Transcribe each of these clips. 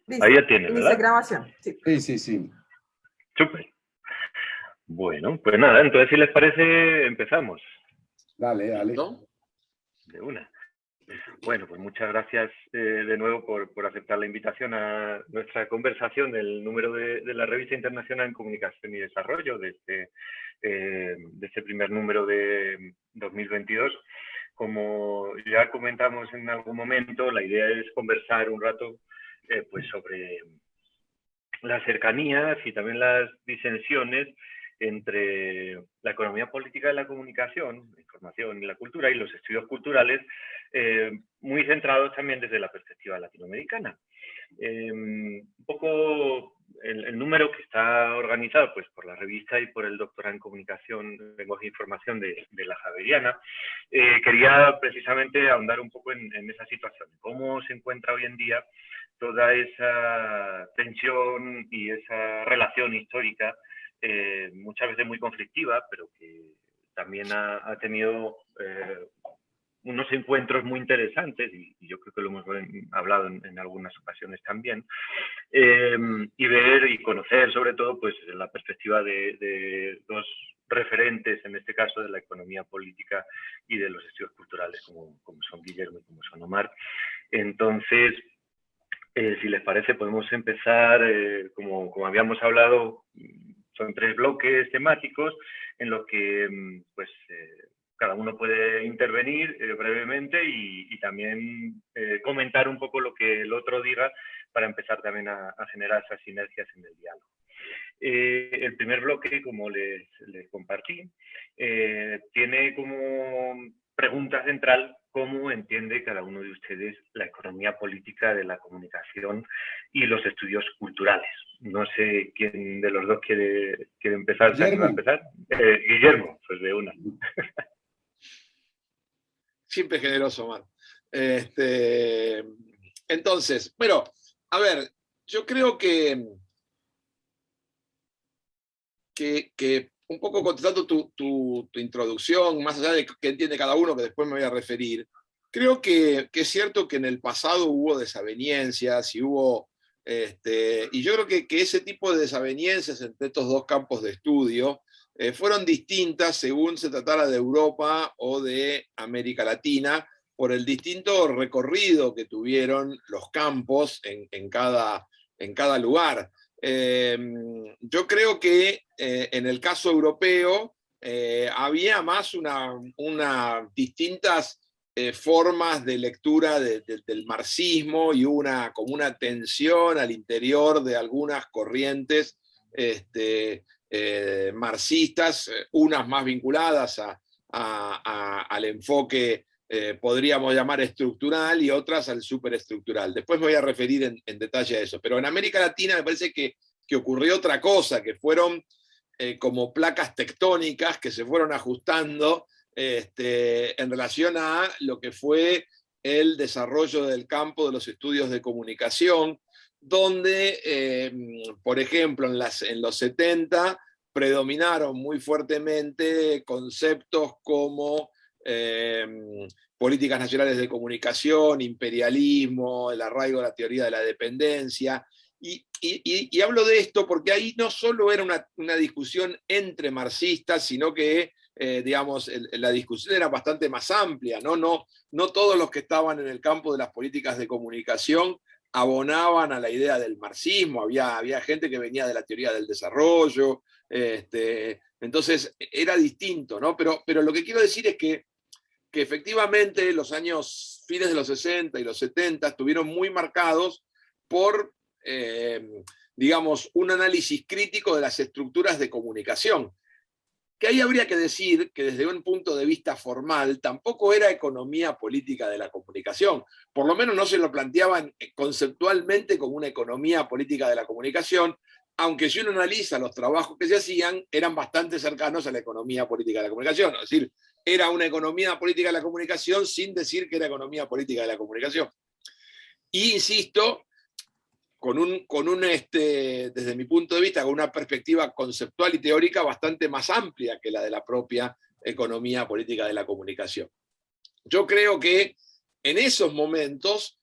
Ahí Listo, ya tienes, inicia ¿verdad? grabación. Sí. Sí, sí, sí. Súper. Bueno, pues nada, entonces si les parece, empezamos. Dale, dale. ¿No? De una. Bueno, pues muchas gracias de nuevo por aceptar la invitación a nuestra conversación del número de la Revista Internacional en Comunicación y Desarrollo, de este primer número de 2022. Como ya comentamos en algún momento, la idea es conversar un rato pues sobre las cercanías y también las disensiones entre la economía política de la comunicación, la información y la cultura y los estudios culturales, muy centrados también desde la perspectiva latinoamericana. Un poco el número que está organizado pues, por la revista y por el doctorado en comunicación, lenguaje e información de la Javeriana, quería precisamente ahondar un poco en esa situación, cómo se encuentra hoy en día toda esa tensión y esa relación histórica, muchas veces muy conflictiva, pero que también ha tenido unos encuentros muy interesantes, y yo creo que lo hemos hablado en algunas ocasiones también, y ver y conocer sobre todo pues la perspectiva de dos referentes, en este caso de la economía política y de los estudios culturales, como son Guillermo y como son Omar. Entonces, si les parece, podemos empezar, como habíamos hablado, son 3 bloques temáticos en los que pues, cada uno puede intervenir brevemente y también comentar un poco lo que el otro diga para empezar también a generar esas sinergias en el diálogo. El primer bloque, como les compartí, tiene como pregunta central cómo entiende cada uno de ustedes la economía política de la comunicación y los estudios culturales. No sé quién de los dos quiere empezar. ¿Se anima a empezar? Guillermo, pues de una. Siempre generoso, man. Entonces, bueno, a ver, yo creo que un poco contestando tu introducción, más allá de qué entiende cada uno, que después me voy a referir, creo que es cierto que en el pasado hubo desavenencias y hubo, y yo creo que ese tipo de desavenencias entre estos dos campos de estudio fueron distintas según se tratara de Europa o de América Latina, por el distinto recorrido que tuvieron los campos en cada lugar. Yo creo que en el caso europeo había más distintas formas de lectura del marxismo y como una tensión al interior de algunas corrientes marxistas, unas más vinculadas al enfoque podríamos llamar estructural y otras al superestructural. Después me voy a referir en detalle a eso. Pero en América Latina me parece que ocurrió otra cosa, que fueron como placas tectónicas que se fueron ajustando en relación a lo que fue el desarrollo del campo de los estudios de comunicación, donde, por ejemplo, en los 70 predominaron muy fuertemente conceptos como políticas nacionales de comunicación, imperialismo, el arraigo de la teoría de la dependencia. Y hablo de esto porque ahí no solo era una discusión entre marxistas, sino que, digamos, la discusión era bastante más amplia, ¿no? No todos los que estaban en el campo de las políticas de comunicación abonaban a la idea del marxismo, había gente que venía de la teoría del desarrollo, entonces era distinto, ¿no? Pero lo que quiero decir es que efectivamente los fines de los 60 y los 70 estuvieron muy marcados por, digamos, un análisis crítico de las estructuras de comunicación. Que ahí habría que decir que desde un punto de vista formal tampoco era economía política de la comunicación. Por lo menos no se lo planteaban conceptualmente como una economía política de la comunicación, aunque si uno analiza los trabajos que se hacían, eran bastante cercanos a la economía política de la comunicación. Es decir, era una economía política de la comunicación sin decir que era economía política de la comunicación. Y insisto, desde mi punto de vista, con una perspectiva conceptual y teórica bastante más amplia que la de la propia economía política de la comunicación. Yo creo que en esos momentos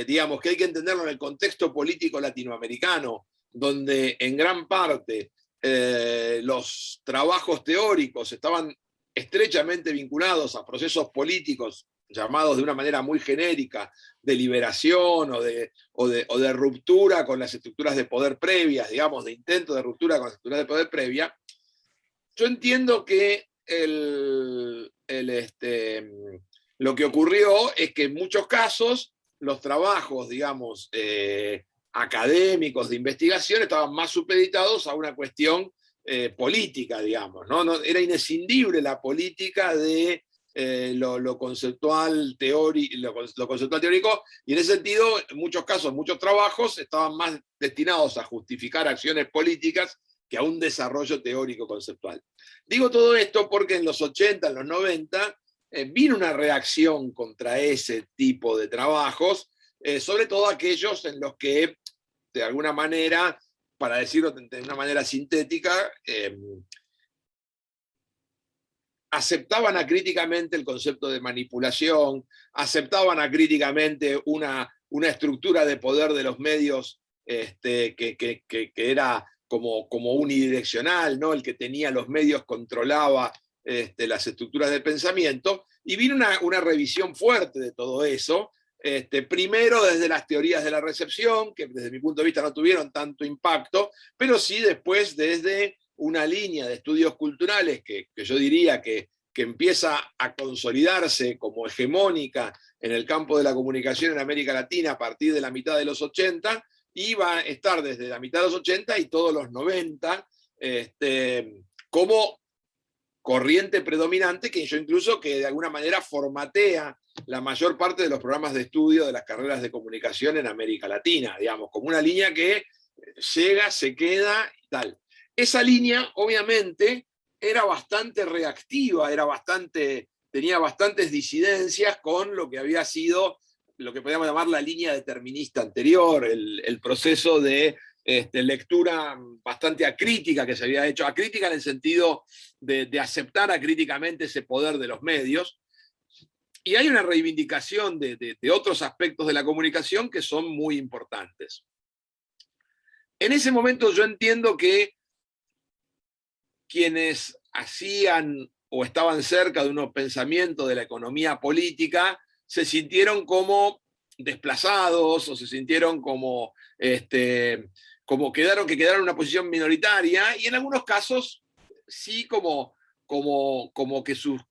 digamos que hay que entenderlo en el contexto político latinoamericano, donde en gran parte los trabajos teóricos estaban estrechamente vinculados a procesos políticos llamados de una manera muy genérica de liberación o de ruptura con las estructuras de poder previas, digamos, de intento de ruptura con las estructuras de poder previa. Yo entiendo que lo que ocurrió es que en muchos casos los trabajos, digamos, académicos de investigación estaban más supeditados a una cuestión política, digamos, ¿no? Era inescindible la política de lo conceptual teórico, y en ese sentido, en muchos casos, muchos trabajos estaban más destinados a justificar acciones políticas que a un desarrollo teórico conceptual. Digo todo esto porque en los 80, en los 90, vino una reacción contra ese tipo de trabajos, sobre todo aquellos en los que, de alguna manera, para decirlo de una manera sintética, aceptaban acríticamente el concepto de manipulación, aceptaban acríticamente una estructura de poder de los medios que era como unidireccional, ¿no? El que tenía los medios controlaba las estructuras de pensamiento, y vino una revisión fuerte de todo eso, primero desde las teorías de la recepción, que desde mi punto de vista no tuvieron tanto impacto, pero sí después desde una línea de estudios culturales que yo diría que empieza a consolidarse como hegemónica en el campo de la comunicación en América Latina a partir de la mitad de los 80, y va a estar desde la mitad de los 80 y todos los 90 como corriente predominante, que yo incluso que de alguna manera formatea la mayor parte de los programas de estudio de las carreras de comunicación en América Latina, digamos, como una línea que llega, se queda y tal. Esa línea, obviamente, era bastante reactiva, tenía bastantes disidencias con lo que había sido lo que podríamos llamar la línea determinista anterior, el proceso de lectura bastante acrítica que se había hecho, acrítica en el sentido de aceptar acríticamente ese poder de los medios. Y hay una reivindicación de otros aspectos de la comunicación que son muy importantes. En ese momento yo entiendo que quienes hacían o estaban cerca de unos pensamientos de la economía política se sintieron como desplazados o se sintieron como, como que quedaron en una posición minoritaria, y en algunos casos sí como que sus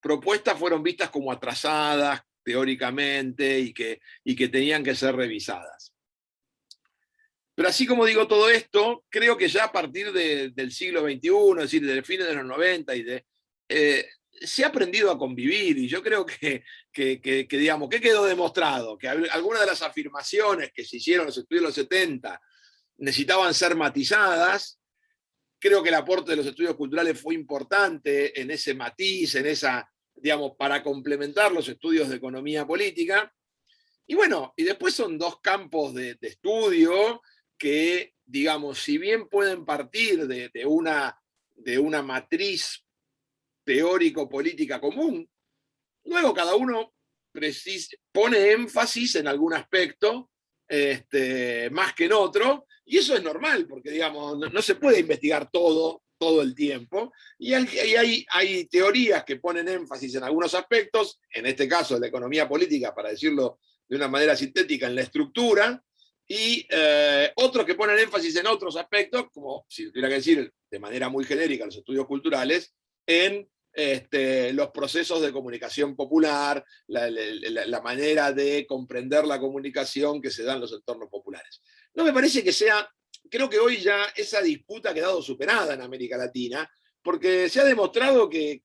propuestas fueron vistas como atrasadas teóricamente y que tenían que ser revisadas. Pero así como digo todo esto, creo que ya a partir del siglo XXI, es decir, del fines de los 90, se ha aprendido a convivir, y yo creo que digamos, que quedó demostrado que algunas de las afirmaciones que se hicieron en los estudios de los 70 necesitaban ser matizadas. Creo que el aporte de los estudios culturales fue importante en ese matiz, digamos, para complementar los estudios de economía política. Y bueno, y después son dos campos de estudio que, digamos, si bien pueden partir de una matriz teórico-política común, luego cada uno pone énfasis en algún aspecto más que en otro, y eso es normal, porque digamos, no se puede investigar todo el tiempo, y hay teorías que ponen énfasis en algunos aspectos, en este caso de la economía política, para decirlo de una manera sintética, en la estructura, y otros que ponen énfasis en otros aspectos, como si tuviera que decir de manera muy genérica los estudios culturales, en los procesos de comunicación popular, la manera de comprender la comunicación que se da en los entornos populares. No me parece que sea, creo que hoy ya esa disputa ha quedado superada en América Latina, porque se ha demostrado que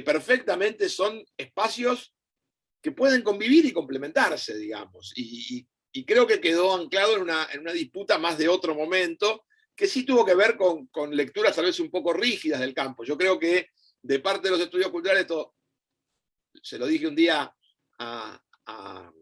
perfectamente son espacios que pueden convivir y complementarse, digamos, y creo que quedó anclado en una disputa más de otro momento, que sí tuvo que ver con lecturas tal vez un poco rígidas del campo. Yo creo que de parte de los estudios culturales, esto se lo dije un día a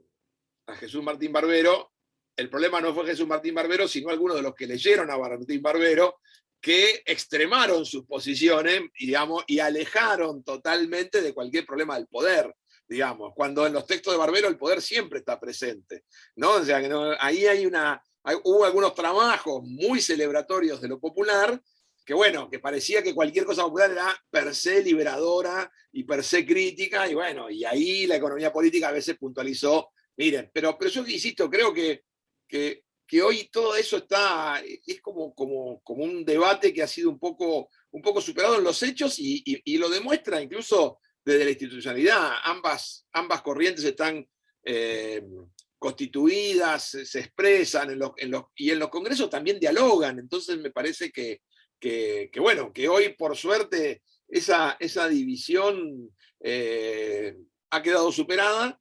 Jesús Martín Barbero, el problema no fue Jesús Martín Barbero, sino algunos de los que leyeron a Martín Barbero, que extremaron sus posiciones, digamos, y alejaron totalmente de cualquier problema del poder. digamos, cuando en los textos de Barbero el poder siempre está presente, ¿no? O sea, que no, ahí hubo algunos trabajos muy celebratorios de lo popular, que bueno, que parecía que cualquier cosa popular era per se liberadora y per se crítica, y bueno, y ahí la economía política a veces puntualizó, miren, pero yo insisto, creo que hoy todo eso es como un debate que ha sido un poco superado en los hechos y lo demuestra incluso desde la institucionalidad. Ambas corrientes están constituidas, se expresan y en los congresos también dialogan. Entonces me parece bueno, que hoy por suerte esa división ha quedado superada.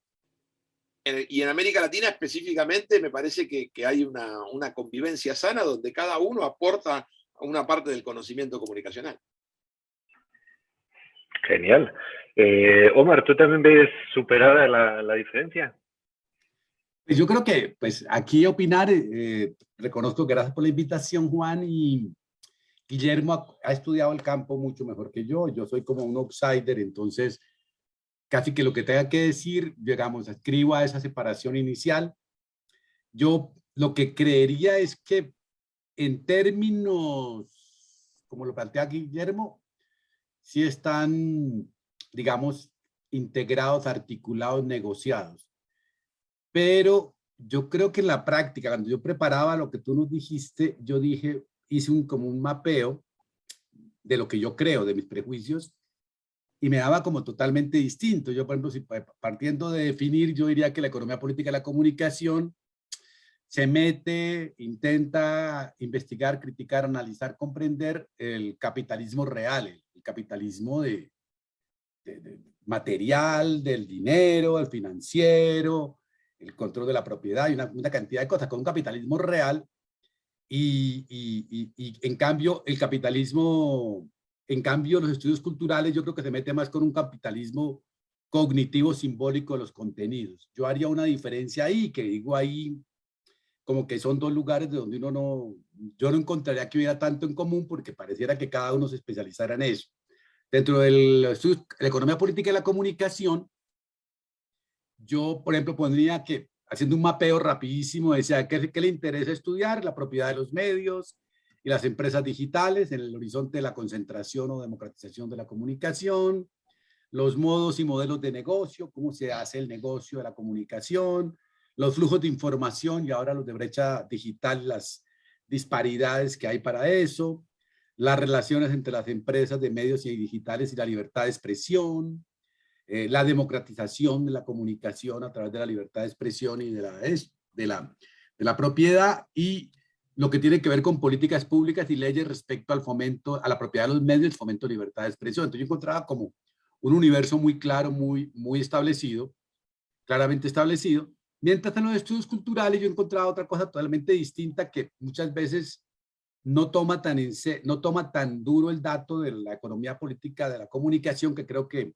Y en América Latina específicamente me parece que hay una convivencia sana donde cada uno aporta una parte del conocimiento comunicacional. Genial. Omar, ¿tú también ves superada la diferencia? Pues yo creo que pues aquí opinar, reconozco, gracias por la invitación, Juan, y Guillermo ha estudiado el campo mucho mejor que yo soy como un outsider, entonces casi que lo que tenga que decir, digamos, escribo a esa separación inicial. Yo lo que creería es que en términos, como lo plantea Guillermo, sí están, digamos, integrados, articulados, negociados. Pero yo creo que en la práctica, cuando yo preparaba lo que tú nos dijiste, yo dije, hice como un mapeo de lo que yo creo, de mis prejuicios, y me daba como totalmente distinto. Yo, por ejemplo, si partiendo de definir, yo diría que la economía política y la comunicación se mete, intenta investigar, criticar, analizar, comprender el capitalismo real, el capitalismo de material, del dinero, el financiero, el control de la propiedad y una cantidad de cosas, con un capitalismo real. Y en cambio, los estudios culturales yo creo que se mete más con un capitalismo cognitivo simbólico de los contenidos. Yo haría una diferencia ahí, que digo ahí como que son dos lugares de donde yo no encontraría que hubiera tanto en común porque pareciera que cada uno se especializara en eso. Dentro del estudio de la economía política y la comunicación, yo, por ejemplo, pondría que, haciendo un mapeo rapidísimo, decía, ¿qué le interesa estudiar? La propiedad de los medios y las empresas digitales en el horizonte de la concentración o democratización de la comunicación, los modos y modelos de negocio, cómo se hace el negocio de la comunicación, los flujos de información y ahora los de brecha digital, las disparidades que hay para eso, las relaciones entre las empresas de medios y digitales y la libertad de expresión, la democratización de la comunicación a través de la libertad de expresión y de la propiedad, y lo que tiene que ver con políticas públicas y leyes respecto al fomento a la propiedad de los medios, el fomento de libertad de expresión. Entonces yo encontraba como un universo muy claro, muy establecido, claramente establecido, mientras en los estudios culturales yo encontraba otra cosa totalmente distinta que muchas veces no toma tan duro el dato de la economía política de la comunicación, que creo que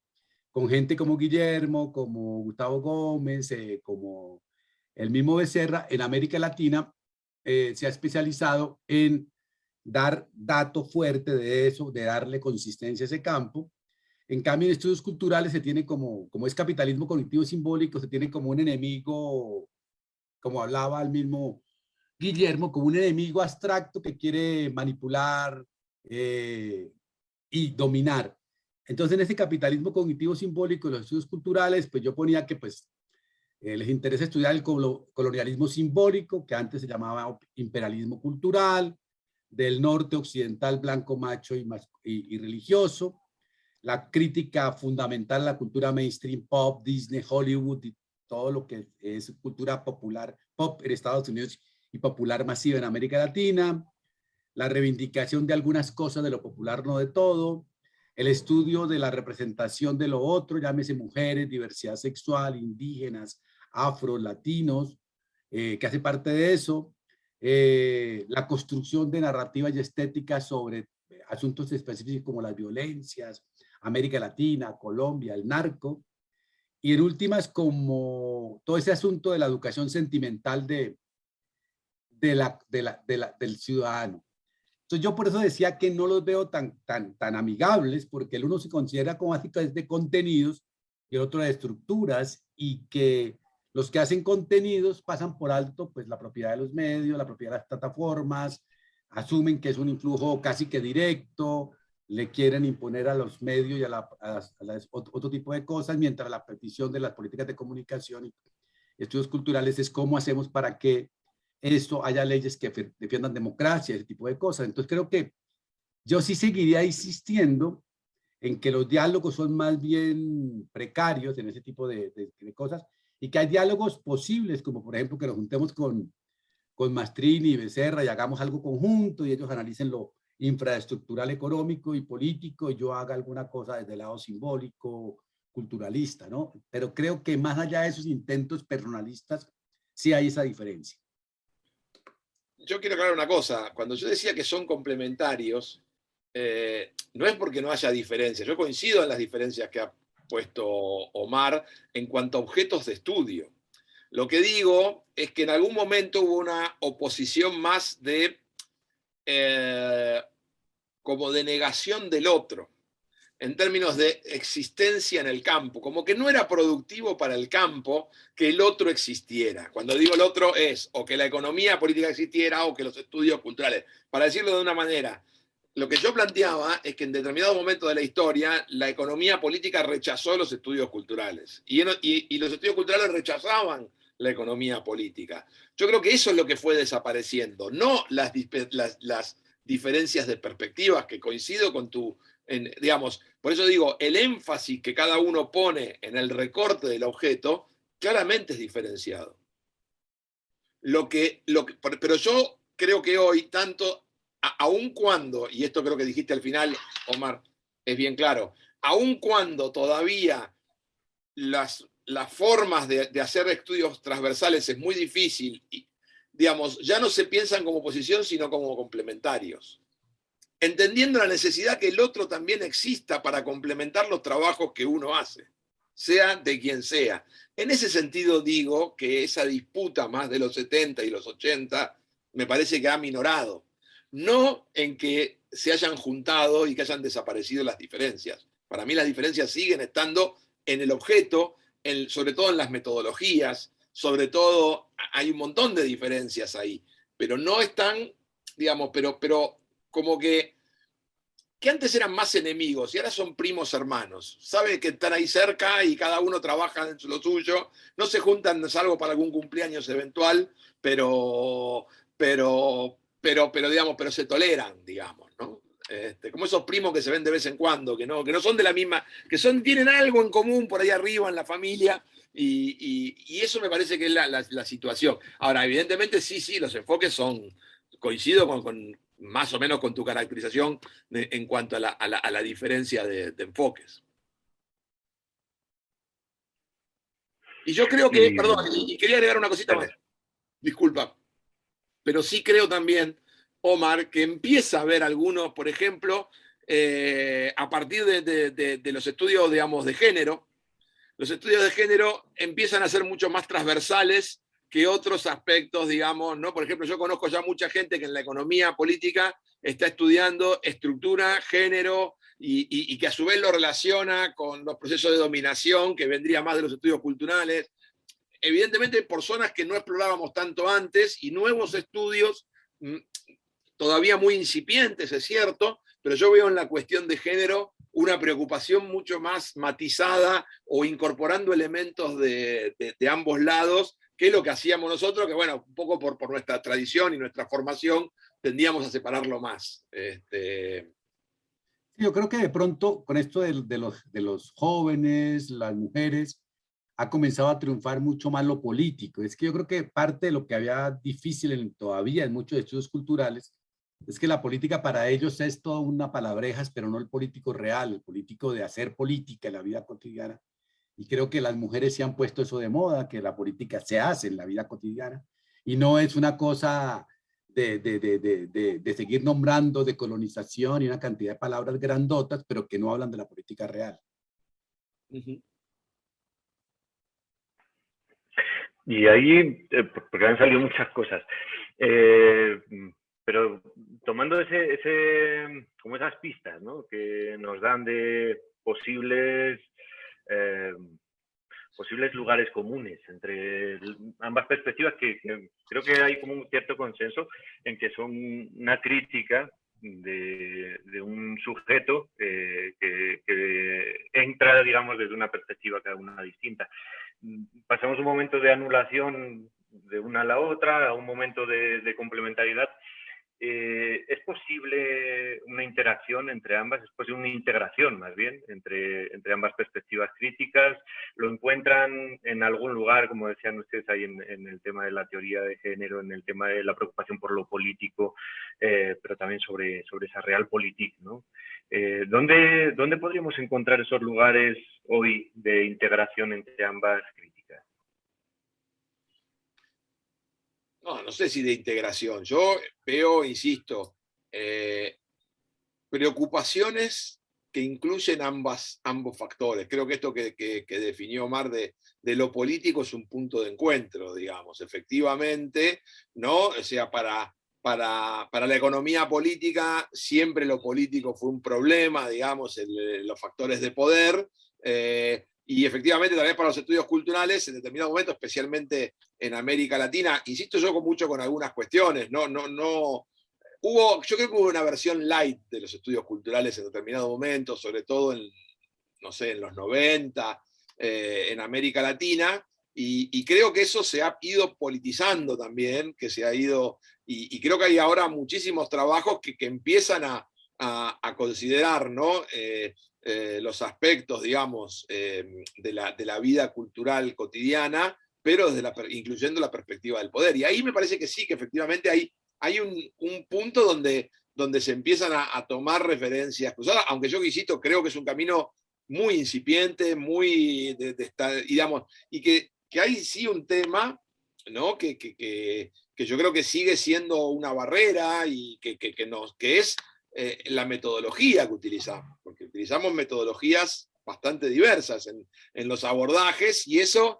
con gente como Guillermo, como Gustavo Gómez, como el mismo Becerra, en América Latina se ha especializado en dar dato fuerte de eso, de darle consistencia a ese campo. En cambio, en estudios culturales se tiene como es capitalismo cognitivo simbólico, se tiene como un enemigo, como hablaba el mismo Guillermo, como un enemigo abstracto que quiere manipular y dominar. Entonces, en ese capitalismo cognitivo simbólico de los estudios culturales, pues yo ponía que pues les interesa estudiar el colonialismo simbólico, que antes se llamaba imperialismo cultural, del norte occidental blanco, macho y religioso, la crítica fundamental a la cultura mainstream, pop, Disney, Hollywood y todo lo que es cultura popular, pop en Estados Unidos y popular masiva en América Latina, la reivindicación de algunas cosas de lo popular, no de todo, el estudio de la representación de lo otro, llámese mujeres, diversidad sexual, indígenas, afro, latinos, que hace parte de eso, la construcción de narrativas y estéticas sobre asuntos específicos como las violencias, América Latina, Colombia, el narco, y en últimas como todo ese asunto de la educación sentimental del ciudadano. Entonces yo por eso decía que no los veo tan amigables, porque el uno se considera como básicamente de contenidos y el otro de estructuras, y que los que hacen contenidos pasan por alto pues la propiedad de los medios, la propiedad de las plataformas, asumen que es un influjo casi que directo, le quieren imponer a los medios y otro tipo de cosas, mientras la petición de las políticas de comunicación y estudios culturales es cómo hacemos para que esto haya leyes que defiendan democracia, ese tipo de cosas. Entonces creo que yo sí seguiría insistiendo en que los diálogos son más bien precarios en ese tipo de cosas, y que hay diálogos posibles, como por ejemplo que nos juntemos con Mastrini y Becerra y hagamos algo conjunto y ellos analicen lo infraestructural, económico y político, y yo haga alguna cosa desde el lado simbólico, culturalista, ¿no? Pero creo que más allá de esos intentos personalistas, sí hay esa diferencia. Yo quiero aclarar una cosa. Cuando yo decía que son complementarios, no es porque no haya diferencias. Yo coincido en las diferencias que ha puesto Omar en cuanto a objetos de estudio. Lo que digo es que en algún momento hubo una oposición más de como de negación del otro, en términos de existencia en el campo, como que no era productivo para el campo que el otro existiera. Cuando digo el otro es o que la economía política existiera o que los estudios culturales. Para decirlo de una manera, lo que yo planteaba es que en determinado momento de la historia la economía política rechazó los estudios culturales y los estudios culturales rechazaban la economía política. Yo creo que eso es lo que fue desapareciendo, no las diferencias de perspectivas, que coincido con digamos, por eso digo, el énfasis que cada uno pone en el recorte del objeto claramente es diferenciado. Pero yo creo que hoy, tanto, aun cuando, y esto creo que dijiste al final, Omar, es bien claro, aun cuando todavía las formas de hacer estudios transversales es muy difícil, y, digamos, ya no se piensan como oposición, sino como complementarios, entendiendo la necesidad que el otro también exista para complementar los trabajos que uno hace, sea de quien sea. En ese sentido digo que esa disputa más de los 70 y los 80 me parece que ha minorado. No en que se hayan juntado y que hayan desaparecido las diferencias. Para mí las diferencias siguen estando en el objeto, sobre todo en las metodologías, sobre todo hay un montón de diferencias ahí, pero no están, digamos, pero como que antes eran más enemigos y ahora son primos hermanos. Saben que están ahí cerca y cada uno trabaja en lo suyo. No se juntan, salvo para algún cumpleaños eventual, digamos, pero se toleran, digamos, ¿no? Como esos primos que se ven de vez en cuando, que no son de la misma, tienen algo en común por ahí arriba en la familia, y eso me parece que es la situación. Ahora, evidentemente, sí, los enfoques coincido con más o menos con tu caracterización en cuanto a la diferencia de enfoques. Y yo creo que, perdón, y quería agregar una cosita más, disculpa, pero sí creo también, Omar, que empieza a haber algunos, por ejemplo, a partir de los estudios, digamos, de género, los estudios de género empiezan a ser mucho más transversales que otros aspectos, digamos, ¿no? Por ejemplo, yo conozco ya mucha gente que en la economía política está estudiando estructura, género, y que a su vez lo relaciona con los procesos de dominación, que vendría más de los estudios culturales. Evidentemente, por zonas que no explorábamos tanto antes, y nuevos estudios todavía muy incipientes, es cierto, pero yo veo en la cuestión de género una preocupación mucho más matizada o incorporando elementos de ambos lados, que es lo que hacíamos nosotros, que bueno, un poco por nuestra tradición y nuestra formación, tendíamos a separarlo más. Yo creo que de pronto con esto de los jóvenes, las mujeres, ha comenzado a triunfar mucho más lo político. Es que yo creo que parte de lo que había difícil todavía en muchos estudios culturales es que la política para ellos es toda una palabrejas, pero no el político real, el político de hacer política en la vida cotidiana. Y creo que las mujeres se han puesto eso de moda, que la política se hace en la vida cotidiana y no es una cosa de seguir nombrando de colonización y una cantidad de palabras grandotas, pero que no hablan de la política real. Y ahí, porque han salido muchas cosas, pero tomando como esas pistas, ¿no?, que nos dan de posibles posibles lugares comunes entre ambas perspectivas que creo que hay como un cierto consenso en que son una crítica de un sujeto que entra, digamos, desde una perspectiva cada una distinta. Pasamos un momento de anulación de una a la otra, a un momento de complementariedad. ¿Es posible una interacción entre ambas? ¿Es posible una integración, más bien, entre ambas perspectivas críticas? ¿Lo encuentran en algún lugar, como decían ustedes ahí en el tema de la teoría de género, en el tema de la preocupación por lo político, pero también sobre esa realpolitik, ¿no? ¿Dónde podríamos encontrar esos lugares hoy de integración entre ambas críticas? No sé si de integración. Yo veo, insisto, preocupaciones que incluyen ambos factores. Creo que esto que definió Omar de lo político es un punto de encuentro, digamos. Efectivamente, ¿no? O sea, para la economía política siempre lo político fue un problema, digamos, los factores de poder. Y efectivamente, tal vez para los estudios culturales, en determinado momento, especialmente en América Latina, insisto yo mucho con algunas cuestiones, yo creo que hubo una versión light de los estudios culturales en determinado momento, sobre todo no sé, en los 90, en América Latina, y creo que eso se ha ido politizando también, que se ha ido, y creo que hay ahora muchísimos trabajos que empiezan a considerar, ¿no? Los aspectos, digamos, de la vida cultural cotidiana, pero incluyendo la perspectiva del poder. Y ahí me parece que sí, que efectivamente hay un punto donde se empiezan a tomar referencias cruzadas, aunque yo, insisto, creo que es un camino muy incipiente, muy, digamos, y que hay sí un tema, ¿no? que yo creo que sigue siendo una barrera y que es la metodología que utilizamos, porque utilizamos metodologías bastante diversas en los abordajes y eso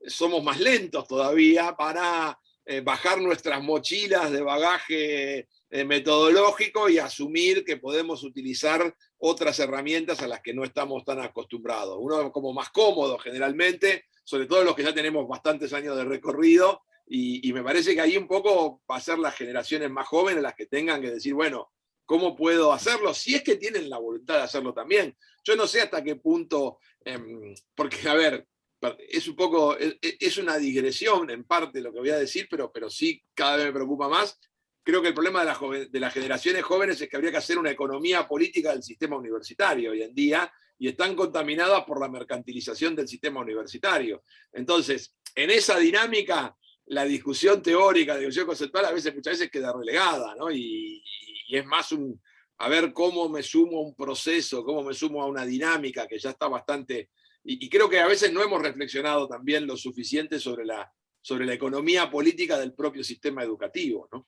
somos más lentos todavía para bajar nuestras mochilas de bagaje metodológico y asumir que podemos utilizar otras herramientas a las que no estamos tan acostumbrados. Uno es como más cómodo generalmente, sobre todo los que ya tenemos bastantes años de recorrido, y me parece que ahí un poco va a ser las generaciones más jóvenes las que tengan que decir, bueno, ¿cómo puedo hacerlo? Si es que tienen la voluntad de hacerlo también. Yo no sé hasta qué punto, porque, a ver, es un poco, es una digresión en parte lo que voy a decir, pero sí cada vez me preocupa más. Creo que el problema de las generaciones jóvenes es que habría que hacer una economía política del sistema universitario hoy en día, y están contaminadas por la mercantilización del sistema universitario. Entonces, en esa dinámica, la discusión teórica, la discusión conceptual, muchas veces queda relegada, ¿no? Y es más a ver cómo me sumo a un proceso, cómo me sumo a una dinámica que ya está bastante... Y creo que a veces no hemos reflexionado también lo suficiente sobre la economía política del propio sistema educativo, ¿no?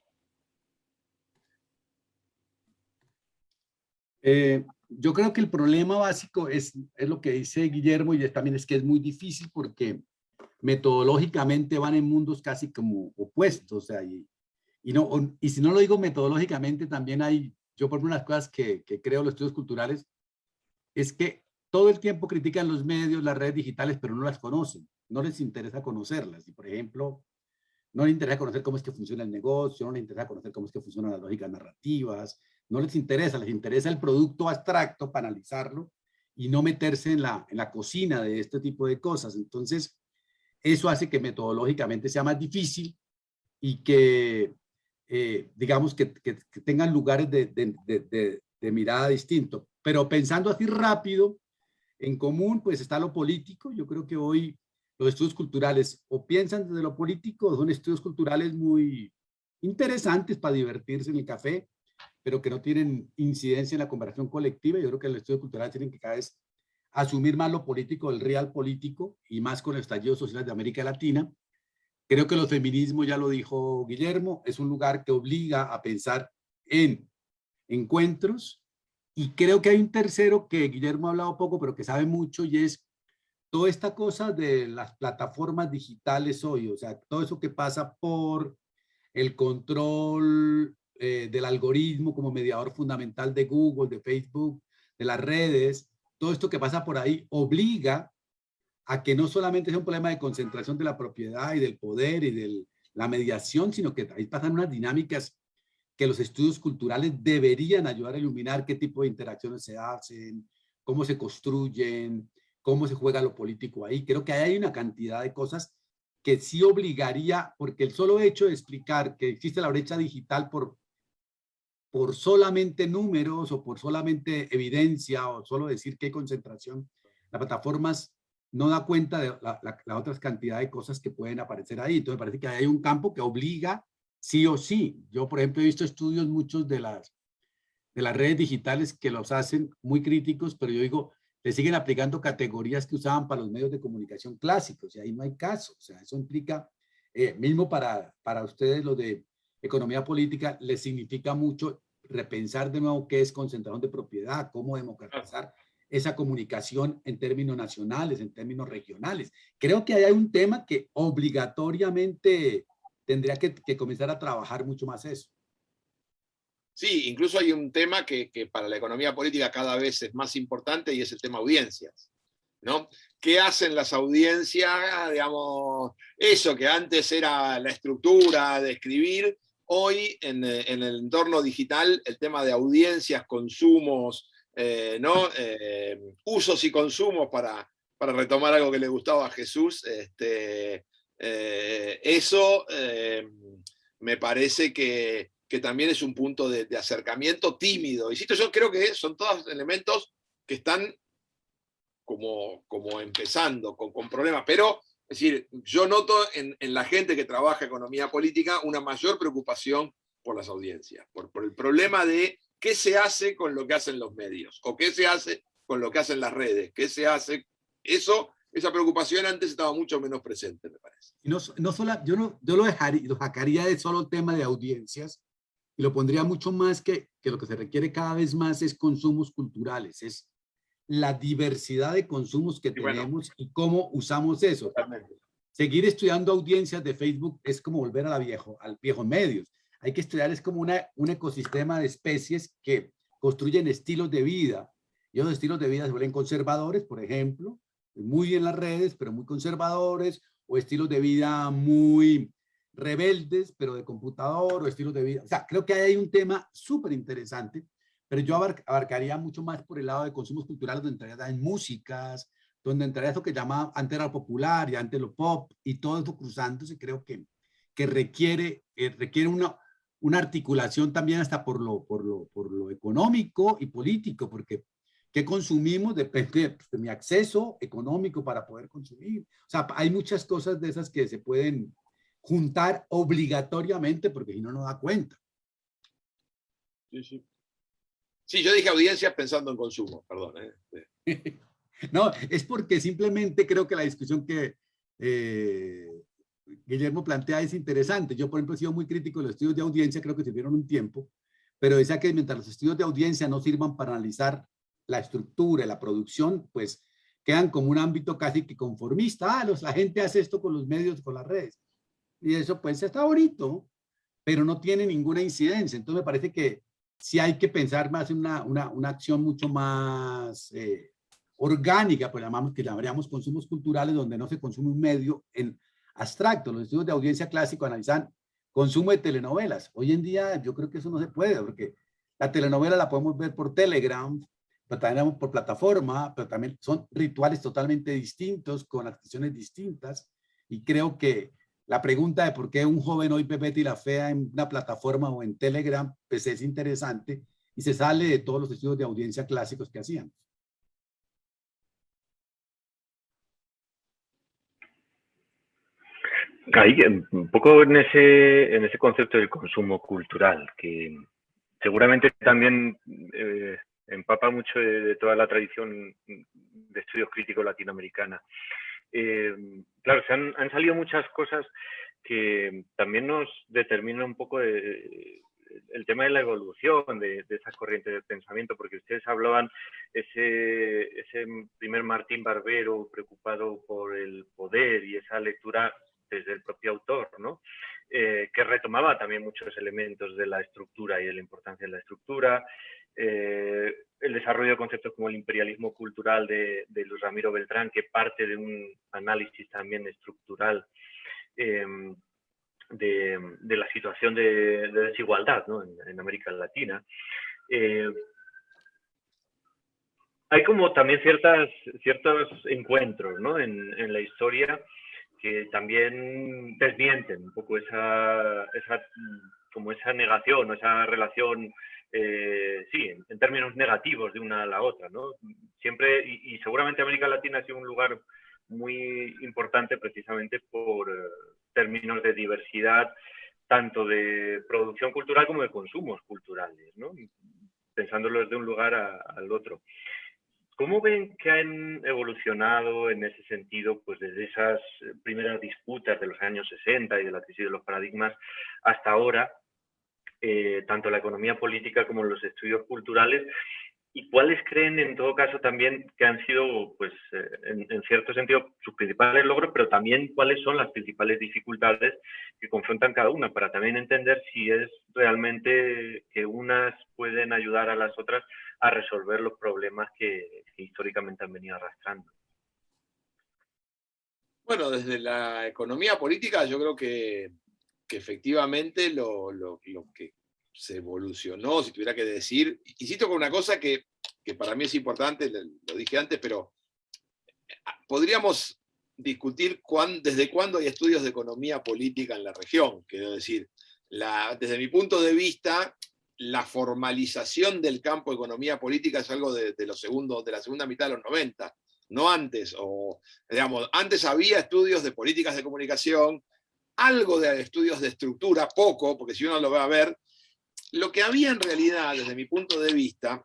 Yo creo que el problema básico es lo que dice Guillermo, y también es que es muy difícil porque metodológicamente van en mundos casi como opuestos, o sea, y si no lo digo metodológicamente, también hay, yo por una de las cosas que creo en los estudios culturales, es que todo el tiempo critican los medios, las redes digitales, pero no las conocen, no les interesa conocerlas. Y por ejemplo, no les interesa conocer cómo es que funciona el negocio, no les interesa conocer cómo es que funcionan las lógicas narrativas, no les interesa el producto abstracto para analizarlo y no meterse en la cocina de este tipo de cosas. Entonces, eso hace que metodológicamente sea más difícil y que, digamos, que tengan lugares de mirada distinto. Pero pensando así rápido, en común, pues está lo político. Yo creo que hoy los estudios culturales o piensan desde lo político, o son estudios culturales muy interesantes para divertirse en el café, pero que no tienen incidencia en la conversación colectiva. Yo creo que los estudios culturales tienen que cada vez asumir más lo político, el real político, y más con el estallido social de América Latina. Creo que los feminismos, ya lo dijo Guillermo, es un lugar que obliga a pensar en encuentros, y creo que hay un tercero que Guillermo ha hablado poco, pero que sabe mucho, y es toda esta cosa de las plataformas digitales hoy, o sea, todo eso que pasa por el control del algoritmo como mediador fundamental de Google, de Facebook, de las redes, todo esto que pasa por ahí obliga a que no solamente es un problema de concentración de la propiedad y del poder y de la mediación, sino que ahí pasan unas dinámicas que los estudios culturales deberían ayudar a iluminar qué tipo de interacciones se hacen, cómo se construyen, cómo se juega lo político ahí. Creo que ahí hay una cantidad de cosas que sí obligaría, porque el solo hecho de explicar que existe la brecha digital por solamente números o por solamente evidencia o solo decir que hay concentración, las plataformas no da cuenta de la otras cantidad de cosas que pueden aparecer ahí. Entonces me parece que hay un campo que obliga sí o sí. Yo, por ejemplo, he visto estudios muchos de las redes digitales que los hacen muy críticos, pero yo digo, le siguen aplicando categorías que usaban para los medios de comunicación clásicos y ahí no hay caso. O sea, eso implica, mismo para ustedes, lo de economía política, les significa mucho repensar de nuevo qué es concentración de propiedad, cómo democratizar esa comunicación en términos nacionales, en términos regionales. Creo que ahí hay un tema que obligatoriamente tendría que comenzar a trabajar mucho más eso. Sí, incluso hay un tema que para la economía política cada vez es más importante y es el tema audiencias, ¿no? ¿Qué hacen las audiencias? Digamos, eso que antes era la estructura de escribir, hoy en el entorno digital el tema de audiencias, consumos, ¿no? Usos y consumos para retomar algo que le gustaba a Jesús, eso me parece que también es un punto de acercamiento tímido. Insisto, yo creo que son todos elementos que están como empezando, con problemas, pero es decir, yo noto en la gente que trabaja economía política una mayor preocupación por las audiencias, por el problema de qué se hace con lo que hacen los medios, o qué se hace con lo que hacen las redes, qué se hace. Esa preocupación antes estaba mucho menos presente, me parece. Y yo lo sacaría de solo el tema de audiencias y lo pondría mucho más que lo que se requiere cada vez más es consumos culturales, es la diversidad de consumos que tenemos y cómo usamos eso. Totalmente. Seguir estudiando audiencias de Facebook es como volver al viejo medios. Hay que estudiar, es como un ecosistema de especies que construyen estilos de vida. Y esos estilos de vida se vuelven conservadores, por ejemplo, muy en las redes, pero muy conservadores, o estilos de vida muy rebeldes, pero de computador, o estilos de vida. O sea, creo que hay un tema súper interesante, pero yo abarcaría mucho más por el lado de consumos culturales, donde entraría en músicas, donde entraría eso que llamaba antes era lo popular y antes lo pop, y todo eso cruzándose, creo que requiere una articulación también hasta por lo económico y político, porque ¿qué consumimos? Depende de mi acceso económico para poder consumir. O sea, hay muchas cosas de esas que se pueden juntar obligatoriamente, porque si no, no da cuenta. Sí, sí. Sí, yo dije audiencias pensando en consumo, perdón. No, es porque simplemente creo que la discusión que Guillermo plantea es interesante. Yo, por ejemplo, he sido muy crítico de los estudios de audiencia, creo que sirvieron un tiempo, pero decía que mientras los estudios de audiencia no sirvan para analizar la estructura y la producción, pues quedan como un ámbito casi que conformista. La gente hace esto con los medios, con las redes. Y eso pues está bonito, pero no tiene ninguna incidencia. Entonces me parece que sí hay que pensar más en una acción mucho más orgánica, pues que llamaríamos consumos culturales, donde no se consume un medio en abstracto. Los estudios de audiencia clásico analizan consumo de telenovelas. Hoy en día yo creo que eso no se puede, porque la telenovela la podemos ver por Telegram, pero también por plataforma, pero también son rituales totalmente distintos, con acciones distintas, y creo que la pregunta de por qué un joven hoy ve Betty la Fea en una plataforma o en Telegram, pues es interesante y se sale de todos los estudios de audiencia clásicos que hacían. Ahí, un poco en ese concepto del consumo cultural, que seguramente también empapa mucho de toda la tradición de estudios críticos latinoamericana. Claro, han salido muchas cosas que también nos determinan un poco el tema de la evolución de esas corrientes de pensamiento, porque ustedes hablaban ese primer Martín Barbero preocupado por el poder y esa lectura desde el propio autor, ¿no? Que retomaba también muchos elementos de la estructura y de la importancia de la estructura, el desarrollo de conceptos como el imperialismo cultural de Luis Ramiro Beltrán, que parte de un análisis también estructural de la situación de desigualdad, ¿no? en América Latina. Hay como también ciertos encuentros, ¿no? en la historia que también desmienten un poco esa negación o esa relación, sí, en términos negativos de una a la otra, ¿no? Siempre, y seguramente América Latina ha sido un lugar muy importante precisamente por términos de diversidad, tanto de producción cultural como de consumos culturales, ¿no? Pensándolo desde un lugar al otro. ¿Cómo ven que han evolucionado en ese sentido, pues desde esas primeras disputas de los años 60 y de la crisis de los paradigmas hasta ahora, tanto la economía política como los estudios culturales? ¿Y cuáles creen, en todo caso, también que han sido, pues, en cierto sentido, sus principales logros, pero también cuáles son las principales dificultades que confrontan cada una, para también entender si es realmente que unas pueden ayudar a las otras a resolver los problemas que históricamente han venido arrastrando? Bueno, desde la economía política yo creo que efectivamente lo que se evolucionó, si tuviera que decir, insisto con una cosa que para mí es importante, lo dije antes, pero podríamos discutir desde cuándo hay estudios de economía política en la región. Quiero decir, desde mi punto de vista, la formalización del campo de economía política es algo de la segunda mitad de los 90, no antes. O, digamos, antes había estudios de políticas de comunicación, algo de estudios de estructura, poco, porque si uno lo va a ver, lo que había en realidad, desde mi punto de vista,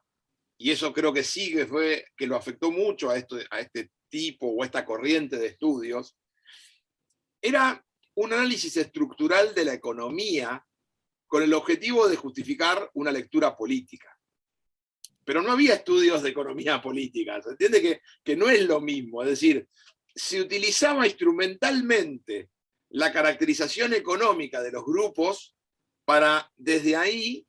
y eso creo que sí que fue que lo afectó mucho a este tipo o a esta corriente de estudios, era un análisis estructural de la economía con el objetivo de justificar una lectura política. Pero no había estudios de economía política, ¿se entiende que no es lo mismo? Es decir, se utilizaba instrumentalmente la caracterización económica de los grupos para desde ahí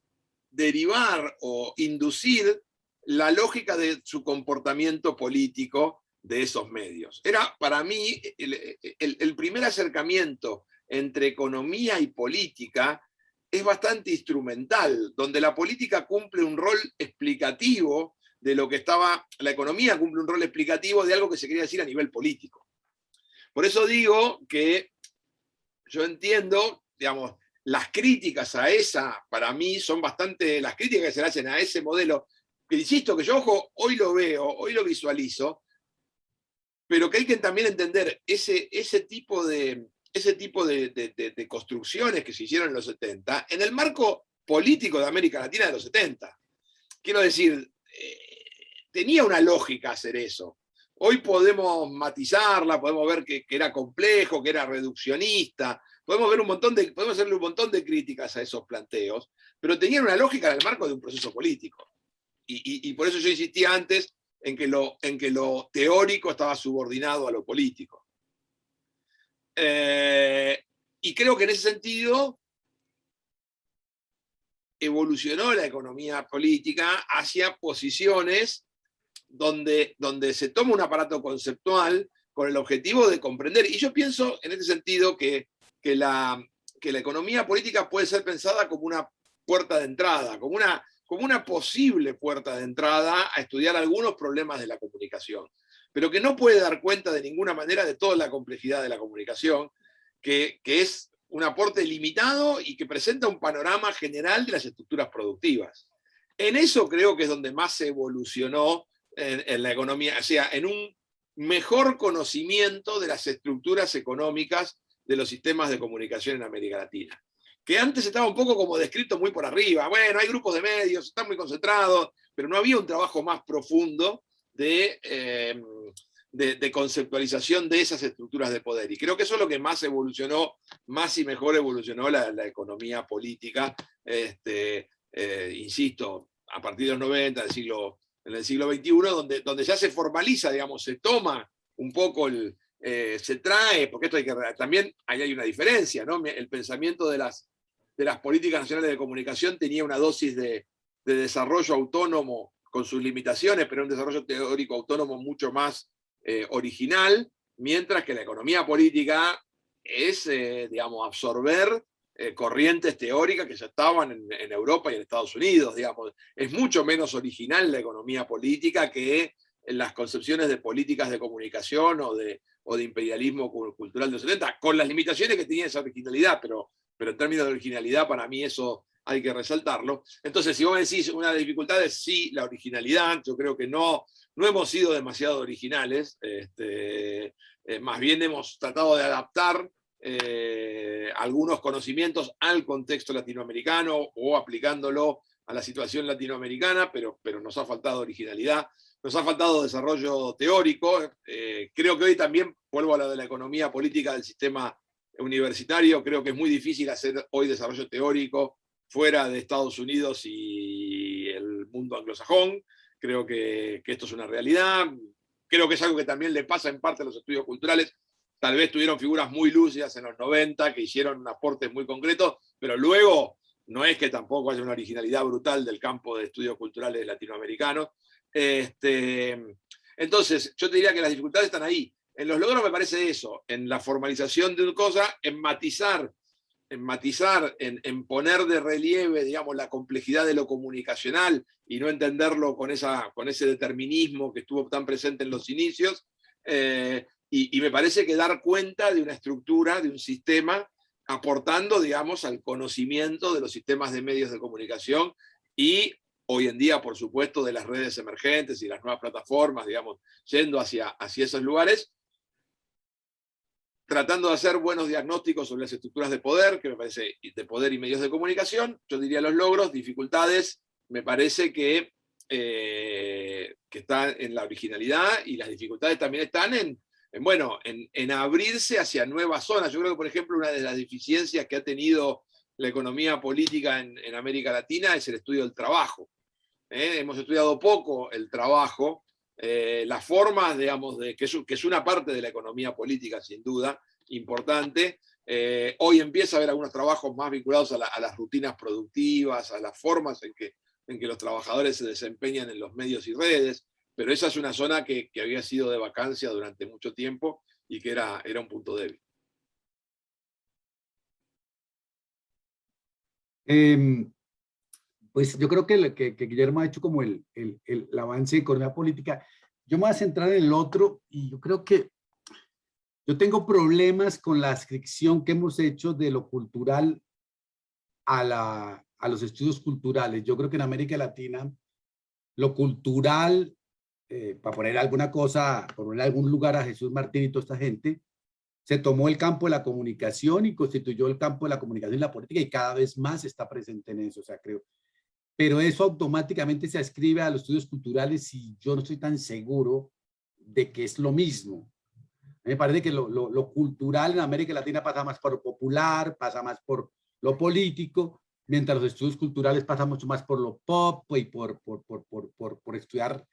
derivar o inducir la lógica de su comportamiento político de esos medios. Era para mí el primer acercamiento entre economía y política es bastante instrumental, donde la política cumple un rol explicativo de lo que estaba, la economía cumple un rol explicativo de algo que se quería decir a nivel político. Por eso digo que yo entiendo, digamos, las críticas a esa, para mí, son bastante, las críticas que se le hacen a ese modelo, que insisto, que yo, ojo, hoy lo veo, hoy lo visualizo, pero que hay que también entender ese tipo de construcciones que se hicieron en los 70, en el marco político de América Latina de los 70. Quiero decir, tenía una lógica hacer eso. Hoy podemos matizarla, podemos ver que era complejo, que era reduccionista, podemos hacerle un montón de críticas a esos planteos, pero tenían una lógica en el marco de un proceso político. Y por eso yo insistí antes en que lo teórico estaba subordinado a lo político. Y creo que en ese sentido evolucionó la economía política hacia posiciones donde se toma un aparato conceptual con el objetivo de comprender. Y yo pienso en este sentido que la economía política puede ser pensada como una puerta de entrada, como una posible puerta de entrada a estudiar algunos problemas de la comunicación, pero que no puede dar cuenta de ninguna manera de toda la complejidad de la comunicación, que es un aporte limitado y que presenta un panorama general de las estructuras productivas. En eso creo que es donde más se evolucionó en la economía, o sea, en un mejor conocimiento de las estructuras económicas de los sistemas de comunicación en América Latina, que antes estaba un poco como descrito muy por arriba. Bueno, hay grupos de medios, están muy concentrados, pero no había un trabajo más profundo de conceptualización de esas estructuras de poder. Y creo que eso es lo que más evolucionó, más y mejor evolucionó la economía política, insisto, a partir de los 90, en el siglo XXI, donde ya se formaliza, digamos, se toma un poco se trae, porque esto también ahí hay una diferencia, ¿no? El pensamiento de las políticas nacionales de comunicación tenía una dosis de de desarrollo autónomo con sus limitaciones, pero un desarrollo teórico autónomo mucho más original, mientras que la economía política es, digamos, absorber corrientes teóricas que ya estaban en Europa y en Estados Unidos, digamos. Es mucho menos original la economía política que en las concepciones de políticas de comunicación o de imperialismo cultural de los 70, con las limitaciones que tenía esa originalidad, pero en términos de originalidad, para mí eso hay que resaltarlo. Entonces, si vos me decís una de las dificultades, sí, la originalidad. Yo creo que no hemos sido demasiado originales, más bien hemos tratado de adaptar algunos conocimientos al contexto latinoamericano o aplicándolo a la situación latinoamericana, pero nos ha faltado originalidad, nos ha faltado desarrollo teórico. Creo que hoy también, vuelvo a la de la economía política del sistema universitario, creo que es muy difícil hacer hoy desarrollo teórico fuera de Estados Unidos y el mundo anglosajón. Creo que esto es una realidad. Creo que es algo que también le pasa en parte a los estudios culturales. Tal vez tuvieron figuras muy lúcidas en los 90 que hicieron aportes muy concretos, pero luego no es que tampoco haya una originalidad brutal del campo de estudios culturales latinoamericanos. Entonces, yo te diría que las dificultades están ahí. En los logros me parece eso, en la formalización de una cosa, en matizar, en poner de relieve, digamos, la complejidad de lo comunicacional y no entenderlo con ese determinismo que estuvo tan presente en los inicios. Y me parece que dar cuenta de una estructura, de un sistema, aportando, digamos, al conocimiento de los sistemas de medios de comunicación y hoy en día, por supuesto, de las redes emergentes y las nuevas plataformas, digamos, yendo hacia esos lugares, tratando de hacer buenos diagnósticos sobre las estructuras de poder, que me parece, de poder y medios de comunicación. Yo diría los logros, dificultades, me parece que están en la originalidad, y las dificultades también están en abrirse hacia nuevas zonas. Yo creo que, por ejemplo, una de las deficiencias que ha tenido la economía política en América Latina es el estudio del trabajo. Hemos estudiado poco el trabajo, las formas, digamos, que es una parte de la economía política, sin duda, importante. Hoy empieza a haber algunos trabajos más vinculados a las rutinas productivas, a las formas en que los trabajadores se desempeñan en los medios y redes, pero esa es una zona que había sido de vacancia durante mucho tiempo y que era un punto débil. Pues yo creo que Guillermo ha hecho como el avance de economía política. Yo me voy a centrar en el otro, y yo creo que yo tengo problemas con la adscripción que hemos hecho de lo cultural a los estudios culturales. Yo creo que en América Latina lo cultural, para poner alguna cosa, por poner algún lugar a Jesús Martín y toda esta gente, se tomó el campo de la comunicación y constituyó el campo de la comunicación y la política, y cada vez más está presente en eso, o sea, creo. Pero eso automáticamente se ascribe a los estudios culturales y yo no estoy tan seguro de que es lo mismo. Me parece que lo cultural en América Latina pasa más por lo popular, pasa más por lo político, mientras los estudios culturales pasan mucho más por lo pop y por estudiar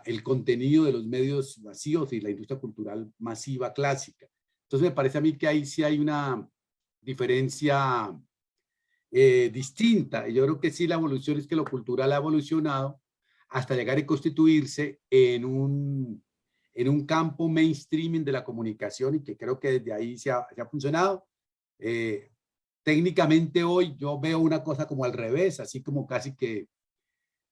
el contenido de los medios masivos y la industria cultural masiva clásica. Entonces me parece a mí que ahí sí hay una diferencia distinta. Y yo creo que sí, la evolución es que lo cultural ha evolucionado hasta llegar a constituirse en un campo mainstreaming de la comunicación, y que creo que desde ahí se ha funcionado. Técnicamente hoy yo veo una cosa como al revés, así como casi que,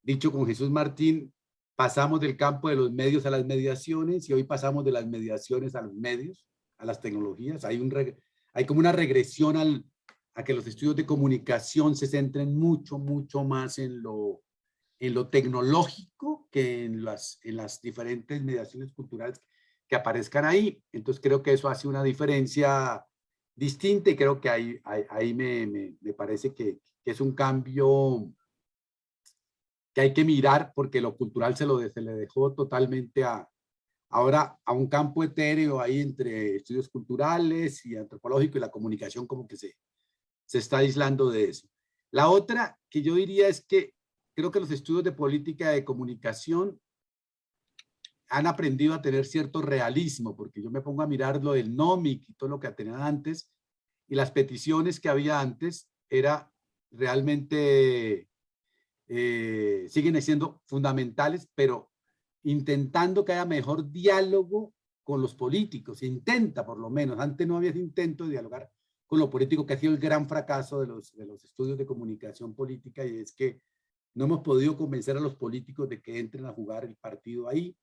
dicho con Jesús Martín, pasamos del campo de los medios a las mediaciones, y hoy pasamos de las mediaciones a los medios, a las tecnologías. Hay como una regresión a que los estudios de comunicación se centren mucho más en lo tecnológico que en las diferentes mediaciones culturales que aparezcan ahí. Entonces creo que eso hace una diferencia distinta, y creo que ahí me parece que es un cambio que hay que mirar, porque lo cultural se le dejó totalmente ahora a un campo etéreo ahí entre estudios culturales y antropológico, y la comunicación como que se está aislando de eso. La otra que yo diría es que creo que los estudios de política de comunicación han aprendido a tener cierto realismo, porque yo me pongo a mirar lo del NOMIC y todo lo que tenían antes, y las peticiones que había antes era realmente siguen siendo fundamentales, pero intentando que haya mejor diálogo con los políticos. Se intenta, por lo menos. Antes no había ese intento de dialogar con lo político, que ha sido el gran fracaso de los estudios de comunicación política, y es que no hemos podido convencer a los políticos de que entren a jugar el partido ahí.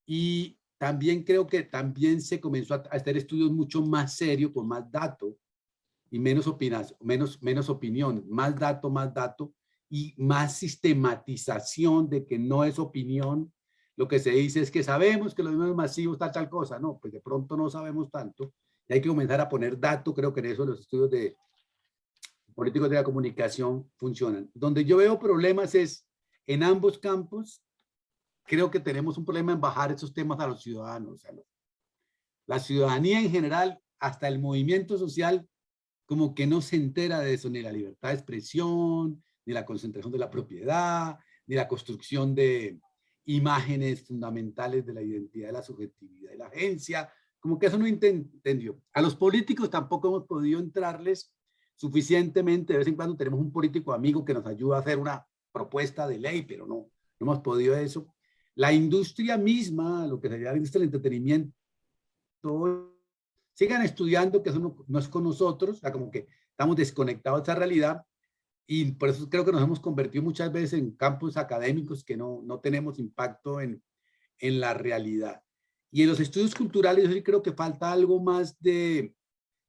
Y también creo que también se comenzó a hacer estudios mucho más serios, con más datos y menos opinión, más dato y más sistematización de que no es opinión. Lo que se dice es que sabemos que los medios masivos tal cosa. No, pues de pronto no sabemos tanto. Y hay que comenzar a poner datos. Creo que en eso los estudios de políticos de la comunicación funcionan. Donde yo veo problemas es en ambos campos. Creo que tenemos un problema en bajar esos temas a los ciudadanos. La ciudadanía en general, hasta el movimiento social, como que no se entera de eso, ni la libertad de expresión, ni la concentración de la propiedad, ni la construcción de imágenes fundamentales de la identidad, de la subjetividad de la agencia. Como que eso no entendió. A los políticos tampoco hemos podido entrarles suficientemente. De vez en cuando tenemos un político amigo que nos ayuda a hacer una propuesta de ley, pero no hemos podido eso. La industria misma, lo que se llama la industria del entretenimiento, sigan estudiando que eso no es con nosotros, o sea, como que estamos desconectados de esa realidad, y por eso creo que nos hemos convertido muchas veces en campos académicos que no tenemos impacto en la realidad. Y en los estudios culturales yo sí creo que falta algo más de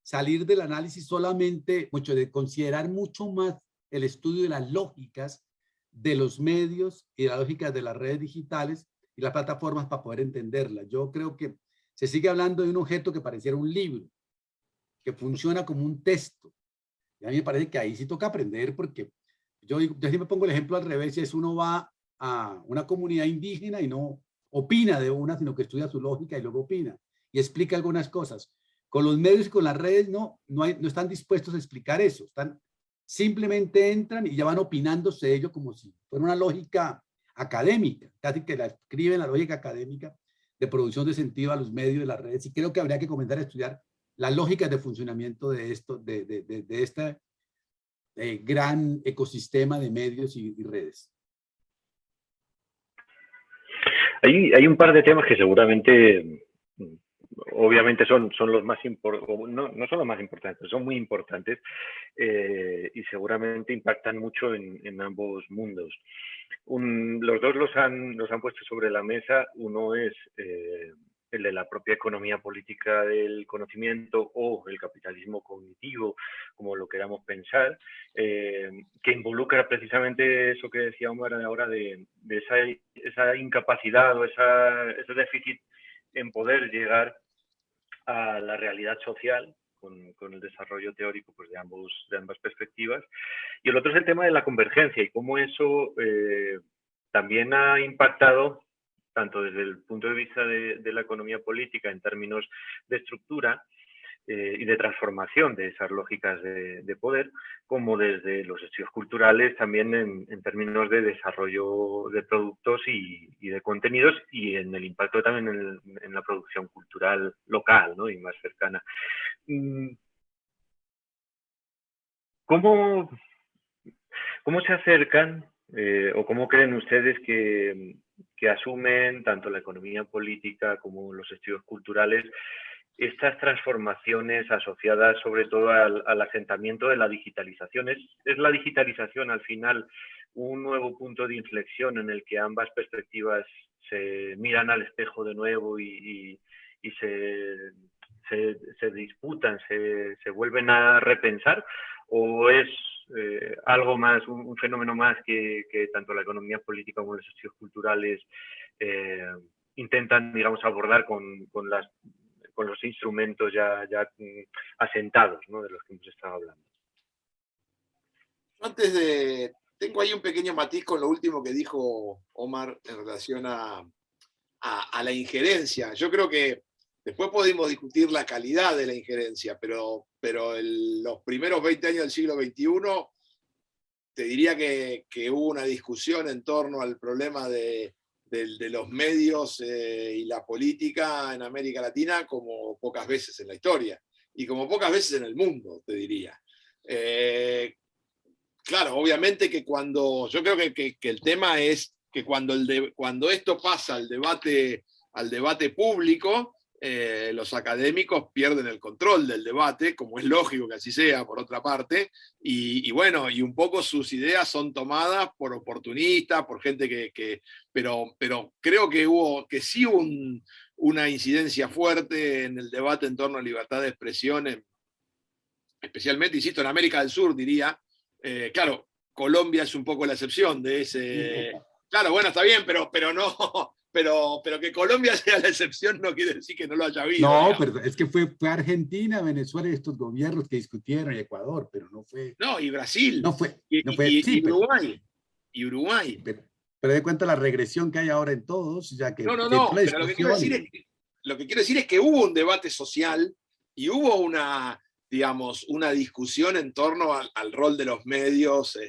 salir del análisis solamente, de considerar mucho más el estudio de las lógicas de los medios y las lógicas de las redes digitales y las plataformas para poder entenderlas. Yo creo que se sigue hablando de un objeto que pareciera un libro, que funciona como un texto. Y a mí me parece que ahí sí toca aprender, porque yo siempre pongo el ejemplo al revés, es uno va a una comunidad indígena y no opina de una, sino que estudia su lógica y luego opina y explica algunas cosas. Con los medios y con las redes no están dispuestos a explicar eso, simplemente entran y ya van opinándose de ello como si fuera una lógica académica, casi que la escriben la lógica académica de producción de sentido a los medios de las redes. Y creo que habría que comenzar a estudiar las lógicas de funcionamiento de esto, de este gran ecosistema de medios y redes. Hay un par de temas que seguramente, obviamente son los más importantes, no son los más importantes, son muy importantes, y seguramente impactan mucho en ambos mundos. Los dos los han puesto sobre la mesa. Uno es el de la propia economía política del conocimiento, o el capitalismo cognitivo, como lo queramos pensar, que involucra precisamente eso que decía Omar ahora de esa incapacidad o ese déficit en poder llegar a la realidad social con el desarrollo teórico, pues, de ambas perspectivas. Y el otro es el tema de la convergencia y cómo eso también ha impactado tanto desde el punto de vista de la economía política en términos de estructura y de transformación de esas lógicas de poder, como desde los estudios culturales también en términos de desarrollo de productos y de contenidos, y en el impacto también en la producción cultural local, ¿no? Y más cercana. ¿Cómo se acercan o cómo creen ustedes que asumen tanto la economía política como los estudios culturales estas transformaciones asociadas sobre todo al asentamiento de la digitalización? ¿Es la digitalización al final un nuevo punto de inflexión en el que ambas perspectivas se miran al espejo de nuevo y se disputan, se vuelven a repensar? ¿O es algo más, un fenómeno más que tanto la economía política como los estudios culturales intentan, digamos, abordar con los instrumentos ya asentados, ¿no?, de los que hemos estado hablando? Tengo ahí un pequeño matiz con lo último que dijo Omar en relación a la injerencia. Yo creo que después podemos discutir la calidad de la injerencia, pero los primeros 20 años del siglo XXI, te diría que hubo una discusión en torno al problema de los medios y la política en América Latina como pocas veces en la historia, y como pocas veces en el mundo, te diría. claro, obviamente que yo creo que el tema es que cuando esto pasa al debate público, los académicos pierden el control del debate, como es lógico que así sea, por otra parte, y bueno, y un poco sus ideas son tomadas por oportunistas, por gente pero creo que sí hubo una incidencia fuerte en el debate en torno a libertad de expresión, especialmente, insisto, en América del Sur, diría. Claro, Colombia es un poco la excepción de ese. Claro, bueno, está bien, pero no. Pero que Colombia sea la excepción no quiere decir que no lo haya habido. No, digamos. pero es que fue Argentina, Venezuela y estos gobiernos que discutieron, y Ecuador, pero no fue. No, y Brasil. No fue. No fue sí, y Uruguay. Y Uruguay. Pero de cuenta la regresión que hay ahora en todos, ya que. No, pero lo que quiero decir es que hubo un debate social y hubo digamos, una discusión en torno al rol de los medios,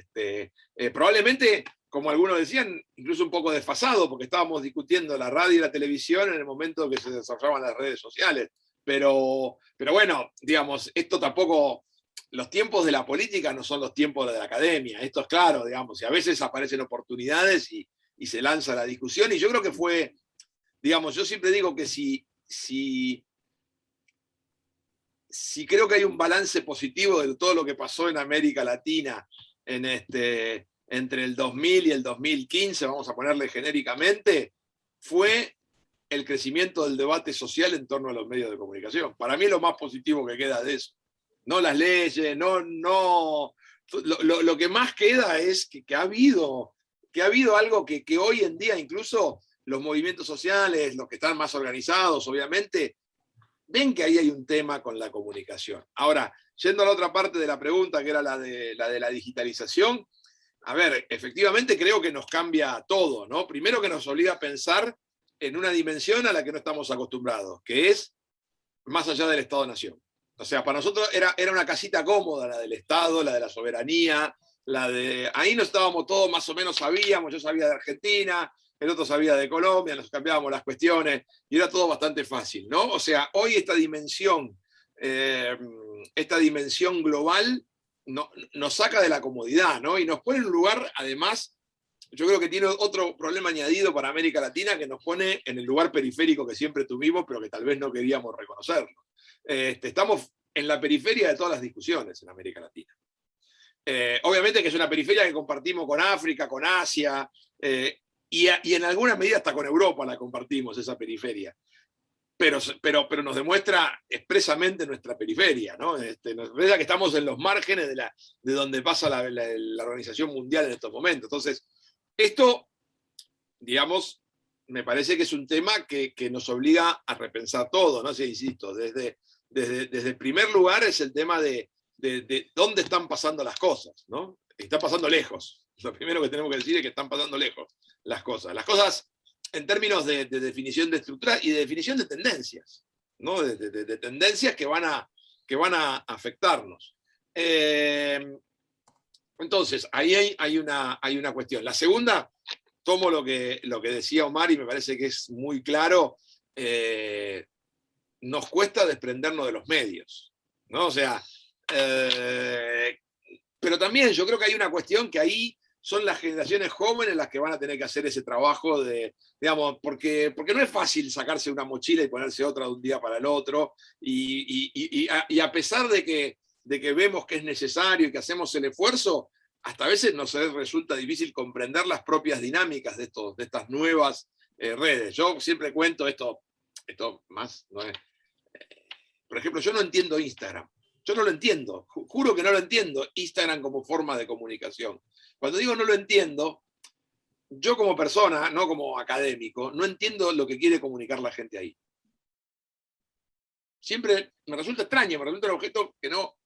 probablemente, como algunos decían, incluso un poco desfasado, porque estábamos discutiendo la radio y la televisión en el momento que se desarrollaban las redes sociales. Pero bueno, digamos, esto tampoco, los tiempos de la política no son los tiempos de la academia, esto es claro, digamos, y a veces aparecen oportunidades y se lanza la discusión, y yo creo que fue, digamos, yo siempre digo que si creo que hay un balance positivo de todo lo que pasó en América Latina entre el 2000 y el 2015, vamos a ponerle genéricamente, fue el crecimiento del debate social en torno a los medios de comunicación. Para mí es lo más positivo que queda de eso. No las leyes, lo que más queda es que ha habido algo que hoy en día incluso los movimientos sociales, los que están más organizados, obviamente, ven que ahí hay un tema con la comunicación. Ahora, yendo a la otra parte de la pregunta, que era la de la digitalización, a ver, efectivamente creo que nos cambia todo, ¿no? Primero que nos obliga a pensar en una dimensión a la que no estamos acostumbrados, que es más allá del Estado-Nación. O sea, para nosotros era una casita cómoda la del Estado, la de la soberanía, ahí no estábamos todos, más o menos sabíamos, yo sabía de Argentina, el otro sabía de Colombia, nos cambiábamos las cuestiones y era todo bastante fácil, ¿no? O sea, hoy esta dimensión global nos saca de la comodidad, ¿no? Y nos pone en un lugar, además, yo creo que tiene otro problema añadido para América Latina que nos pone en el lugar periférico que siempre tuvimos, pero que tal vez no queríamos reconocerlo. Estamos en la periferia de todas las discusiones en América Latina. Obviamente que es una periferia que compartimos con África, con Asia, y en alguna medida hasta con Europa la compartimos, esa periferia. Pero nos demuestra expresamente nuestra periferia, ¿no? Nos demuestra que estamos en los márgenes de donde pasa la Organización Mundial en estos momentos. Entonces, esto, digamos, me parece que es un tema que nos obliga a repensar todo, ¿no? Sí, insisto, desde el primer lugar es el tema de dónde están pasando las cosas, ¿no? Están pasando lejos. Lo primero que tenemos que decir es que están pasando lejos las cosas. Las cosas en términos de definición de estructura y de definición de tendencias, ¿no? De tendencias que van a afectarnos. Entonces, ahí hay una cuestión. La segunda, tomo lo que decía Omar y me parece que es muy claro, nos cuesta desprendernos de los medios, ¿no? O sea, pero también yo creo que hay una cuestión que ahí son las generaciones jóvenes las que van a tener que hacer ese trabajo digamos, porque no es fácil sacarse una mochila y ponerse otra de un día para el otro, y a pesar de que vemos que es necesario y que hacemos el esfuerzo, hasta a veces nos resulta difícil comprender las propias dinámicas de estas nuevas redes. Yo siempre cuento esto más, ¿no? Por ejemplo, yo no entiendo Instagram. Yo no lo entiendo, juro que no lo entiendo, Instagram como forma de comunicación. Cuando digo no lo entiendo, yo como persona, no como académico, no entiendo lo que quiere comunicar la gente ahí. Siempre me resulta extraño, me resulta un objeto que no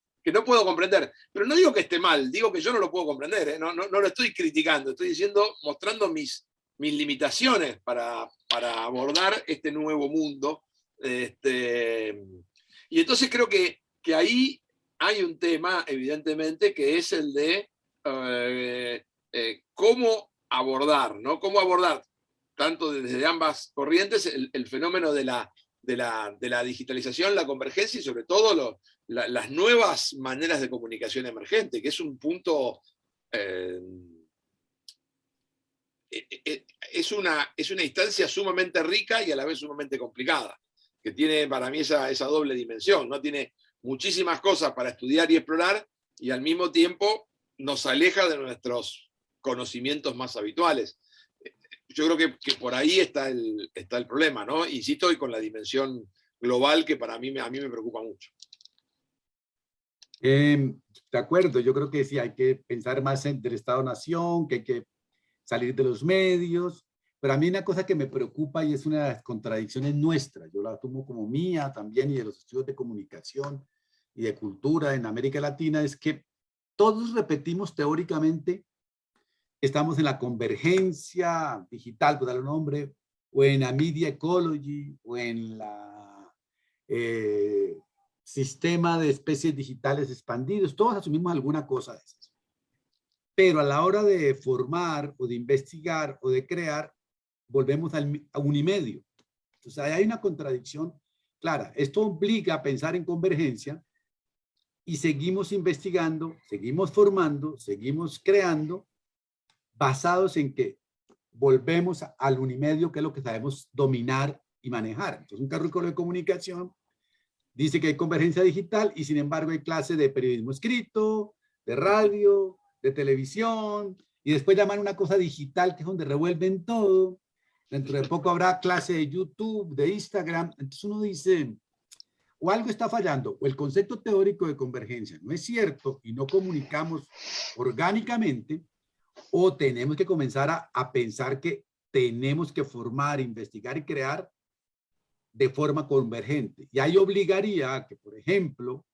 puedo comprender. Pero no digo que esté mal, digo que yo no lo puedo comprender, ¿eh? No lo estoy criticando, estoy mostrando mis limitaciones para abordar este nuevo mundo. Y entonces creo que ahí hay un tema, evidentemente, que es el de cómo abordar, ¿no? Cómo abordar, tanto desde ambas corrientes, el fenómeno de la digitalización, la convergencia y sobre todo las nuevas maneras de comunicación emergente, que es un punto es una instancia sumamente rica y a la vez sumamente complicada, que tiene para mí esa doble dimensión, ¿no? Tiene muchísimas cosas para estudiar y explorar y al mismo tiempo nos aleja de nuestros conocimientos más habituales. Yo creo que por ahí está el problema, ¿no? Insisto, y con la dimensión global que a mí me preocupa mucho. De acuerdo, yo creo que sí, hay que pensar más en el Estado-Nación, que hay que salir de los medios, pero a mí una cosa que me preocupa y es una de las contradicciones nuestras, yo la tomo como mía también y de los estudios de comunicación y de cultura en América Latina, es que todos repetimos teóricamente que estamos en la convergencia digital, por darle un nombre, o en la media ecology, o en la sistema de especies digitales expandidos, todos asumimos alguna cosa de esas. Pero a la hora de formar o de investigar o de crear, volvemos a un y medio. Entonces hay una contradicción clara. Esto obliga a pensar en convergencia y seguimos investigando, seguimos formando, seguimos creando, basados en que volvemos al unimedio, que es lo que sabemos dominar y manejar. Entonces, un currículo de comunicación dice que hay convergencia digital y, sin embargo, hay clase de periodismo escrito, de radio, de televisión, y después llaman una cosa digital, que es donde revuelven todo. Dentro de poco habrá clase de YouTube, de Instagram. Entonces uno dice, o algo está fallando, o el concepto teórico de convergencia no es cierto y no comunicamos orgánicamente, o tenemos que comenzar a pensar que tenemos que formar, investigar y crear de forma convergente. Y ahí obligaría a que, por ejemplo,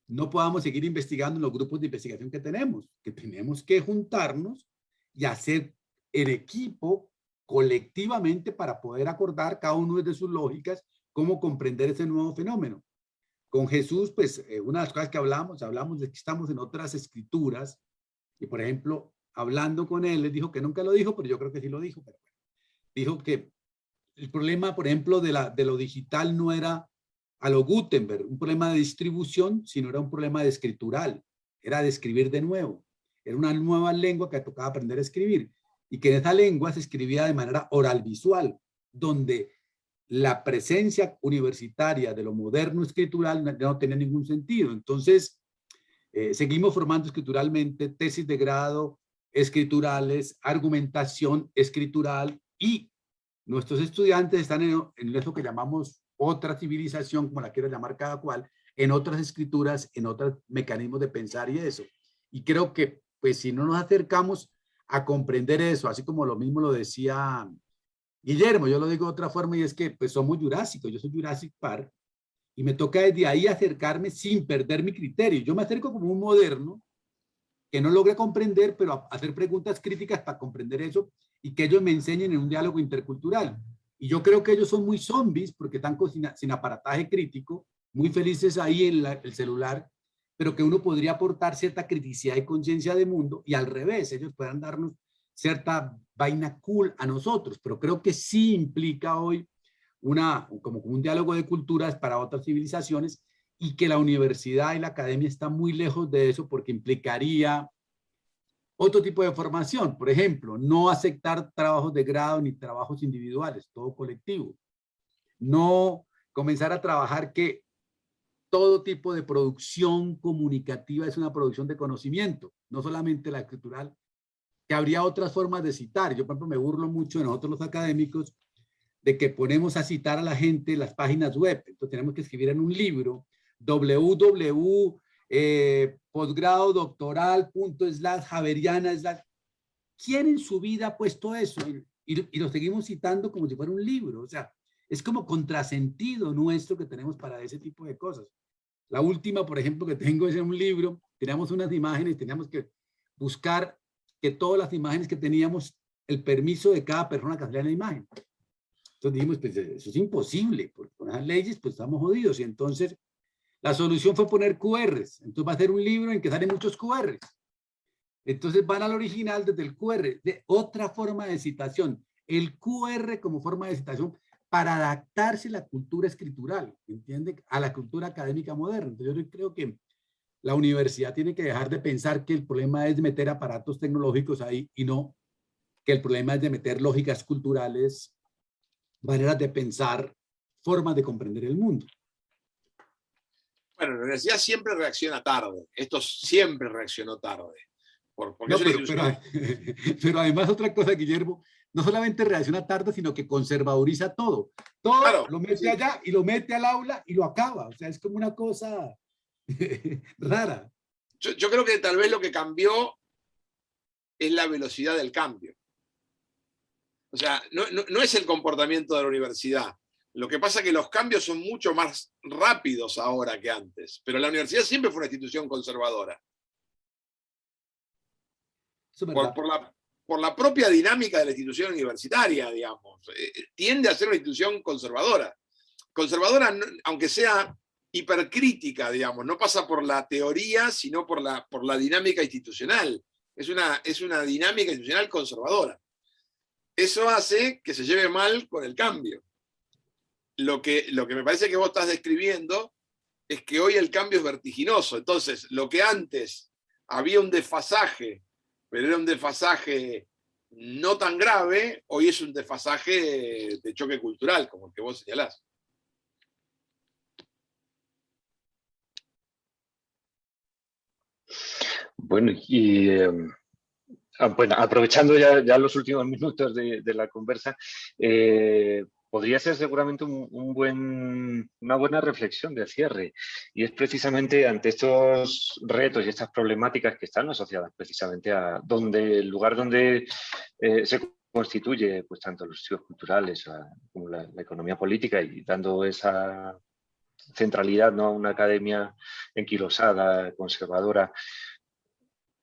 no podamos seguir investigando en los grupos de investigación que tenemos que juntarnos y hacer en equipo, colectivamente, para poder acordar cada uno de sus lógicas, cómo comprender ese nuevo fenómeno. Con Jesús, pues, una de las cosas que hablamos de que estamos en otras escrituras, y por ejemplo, hablando con él, les dijo que nunca lo dijo, pero yo creo que sí lo dijo, pero dijo que el problema, por ejemplo, de lo digital no era a lo Gutenberg, un problema de distribución, sino era un problema de escritural, era de escribir de nuevo, era una nueva lengua que tocaba aprender a escribir, y que en esa lengua se escribía de manera oral visual, donde la presencia universitaria de lo moderno escritural no tenía ningún sentido. Entonces, seguimos formando escrituralmente tesis de grado escriturales, argumentación escritural, y nuestros estudiantes están en eso que llamamos otra civilización, como la quiera llamar cada cual, en otras escrituras, en otros mecanismos de pensar y eso. Y creo que, pues, si no nos acercamos a comprender eso, así como lo mismo lo decía Guillermo, yo lo digo de otra forma, y es que, pues, somos jurásicos, yo soy Jurassic Park, y me toca desde ahí acercarme sin perder mi criterio. Yo me acerco como un moderno que no logra comprender, pero hacer preguntas críticas para comprender eso y que ellos me enseñen en un diálogo intercultural. Y yo creo que ellos son muy zombies porque están sin aparataje crítico, muy felices ahí en el celular, pero que uno podría aportar cierta criticidad y conciencia de mundo, y al revés, ellos puedan darnos cierta vaina cool a nosotros, pero creo que sí implica hoy como un diálogo de culturas para otras civilizaciones, y que la universidad y la academia están muy lejos de eso, porque implicaría otro tipo de formación. Por ejemplo, no aceptar trabajos de grado ni trabajos individuales, todo colectivo. No comenzar a trabajar que todo tipo de producción comunicativa es una producción de conocimiento, no solamente la escritural, que habría otras formas de citar. Yo, por ejemplo, me burlo mucho de nosotros los académicos de que ponemos a citar a la gente las páginas web. Entonces tenemos que escribir en un libro posgrado doctoral javeriana. ¿Quién en su vida ha puesto eso? Y lo seguimos citando como si fuera un libro. O sea, es como contrasentido nuestro que tenemos para ese tipo de cosas. La última, por ejemplo, que tengo es en un libro. Teníamos unas imágenes, teníamos que buscar que todas las imágenes que teníamos, el permiso de cada persona que saliera en la imagen. Entonces dijimos, pues eso es imposible, porque con las leyes pues estamos jodidos. Y entonces la solución fue poner QRs. Entonces va a ser un libro en que salen muchos QRs. Entonces van al original desde el QR, de otra forma de citación. El QR como forma de citación para adaptarse a la cultura escritural, ¿entiende? A la cultura académica moderna. Entonces yo creo que La universidad tiene que dejar de pensar que el problema es de meter aparatos tecnológicos ahí y no que el problema es de meter lógicas culturales, maneras de pensar, formas de comprender el mundo. Bueno, la universidad siempre reacciona tarde. Esto siempre reaccionó tarde. Porque No, es una institución... pero además otra cosa, Guillermo, no solamente reacciona tarde, sino que conservadoriza todo. Todo Claro, lo mete allá y lo mete al aula y lo acaba. O sea, es como una cosa rara. Yo creo que tal vez lo que cambió es la velocidad del cambio. O sea, no es el comportamiento de la universidad. Lo que pasa es que los cambios son mucho más rápidos ahora que antes. Pero la universidad siempre fue una institución conservadora. Eso es verdad. Por la propia dinámica de la institución universitaria, digamos. Tiende a ser una institución conservadora. Conservadora, aunque sea hipercrítica, digamos, no pasa por la teoría, sino por la dinámica institucional. Es una dinámica institucional conservadora. Eso hace que se lleve mal con el cambio. Lo que me parece que vos estás describiendo es que hoy el cambio es vertiginoso. Entonces, lo que antes había un desfasaje, pero era un desfasaje no tan grave, hoy es un desfasaje de choque cultural, como el que vos señalás. Bueno, y bueno, aprovechando ya los últimos minutos de la conversa, podría ser seguramente una buena reflexión de cierre. Y es precisamente ante estos retos y estas problemáticas que están asociadas precisamente a el lugar donde se constituye pues tanto los estudios culturales como la economía política, y dando esa centralidad, ¿no?, a una academia enquilosada, conservadora.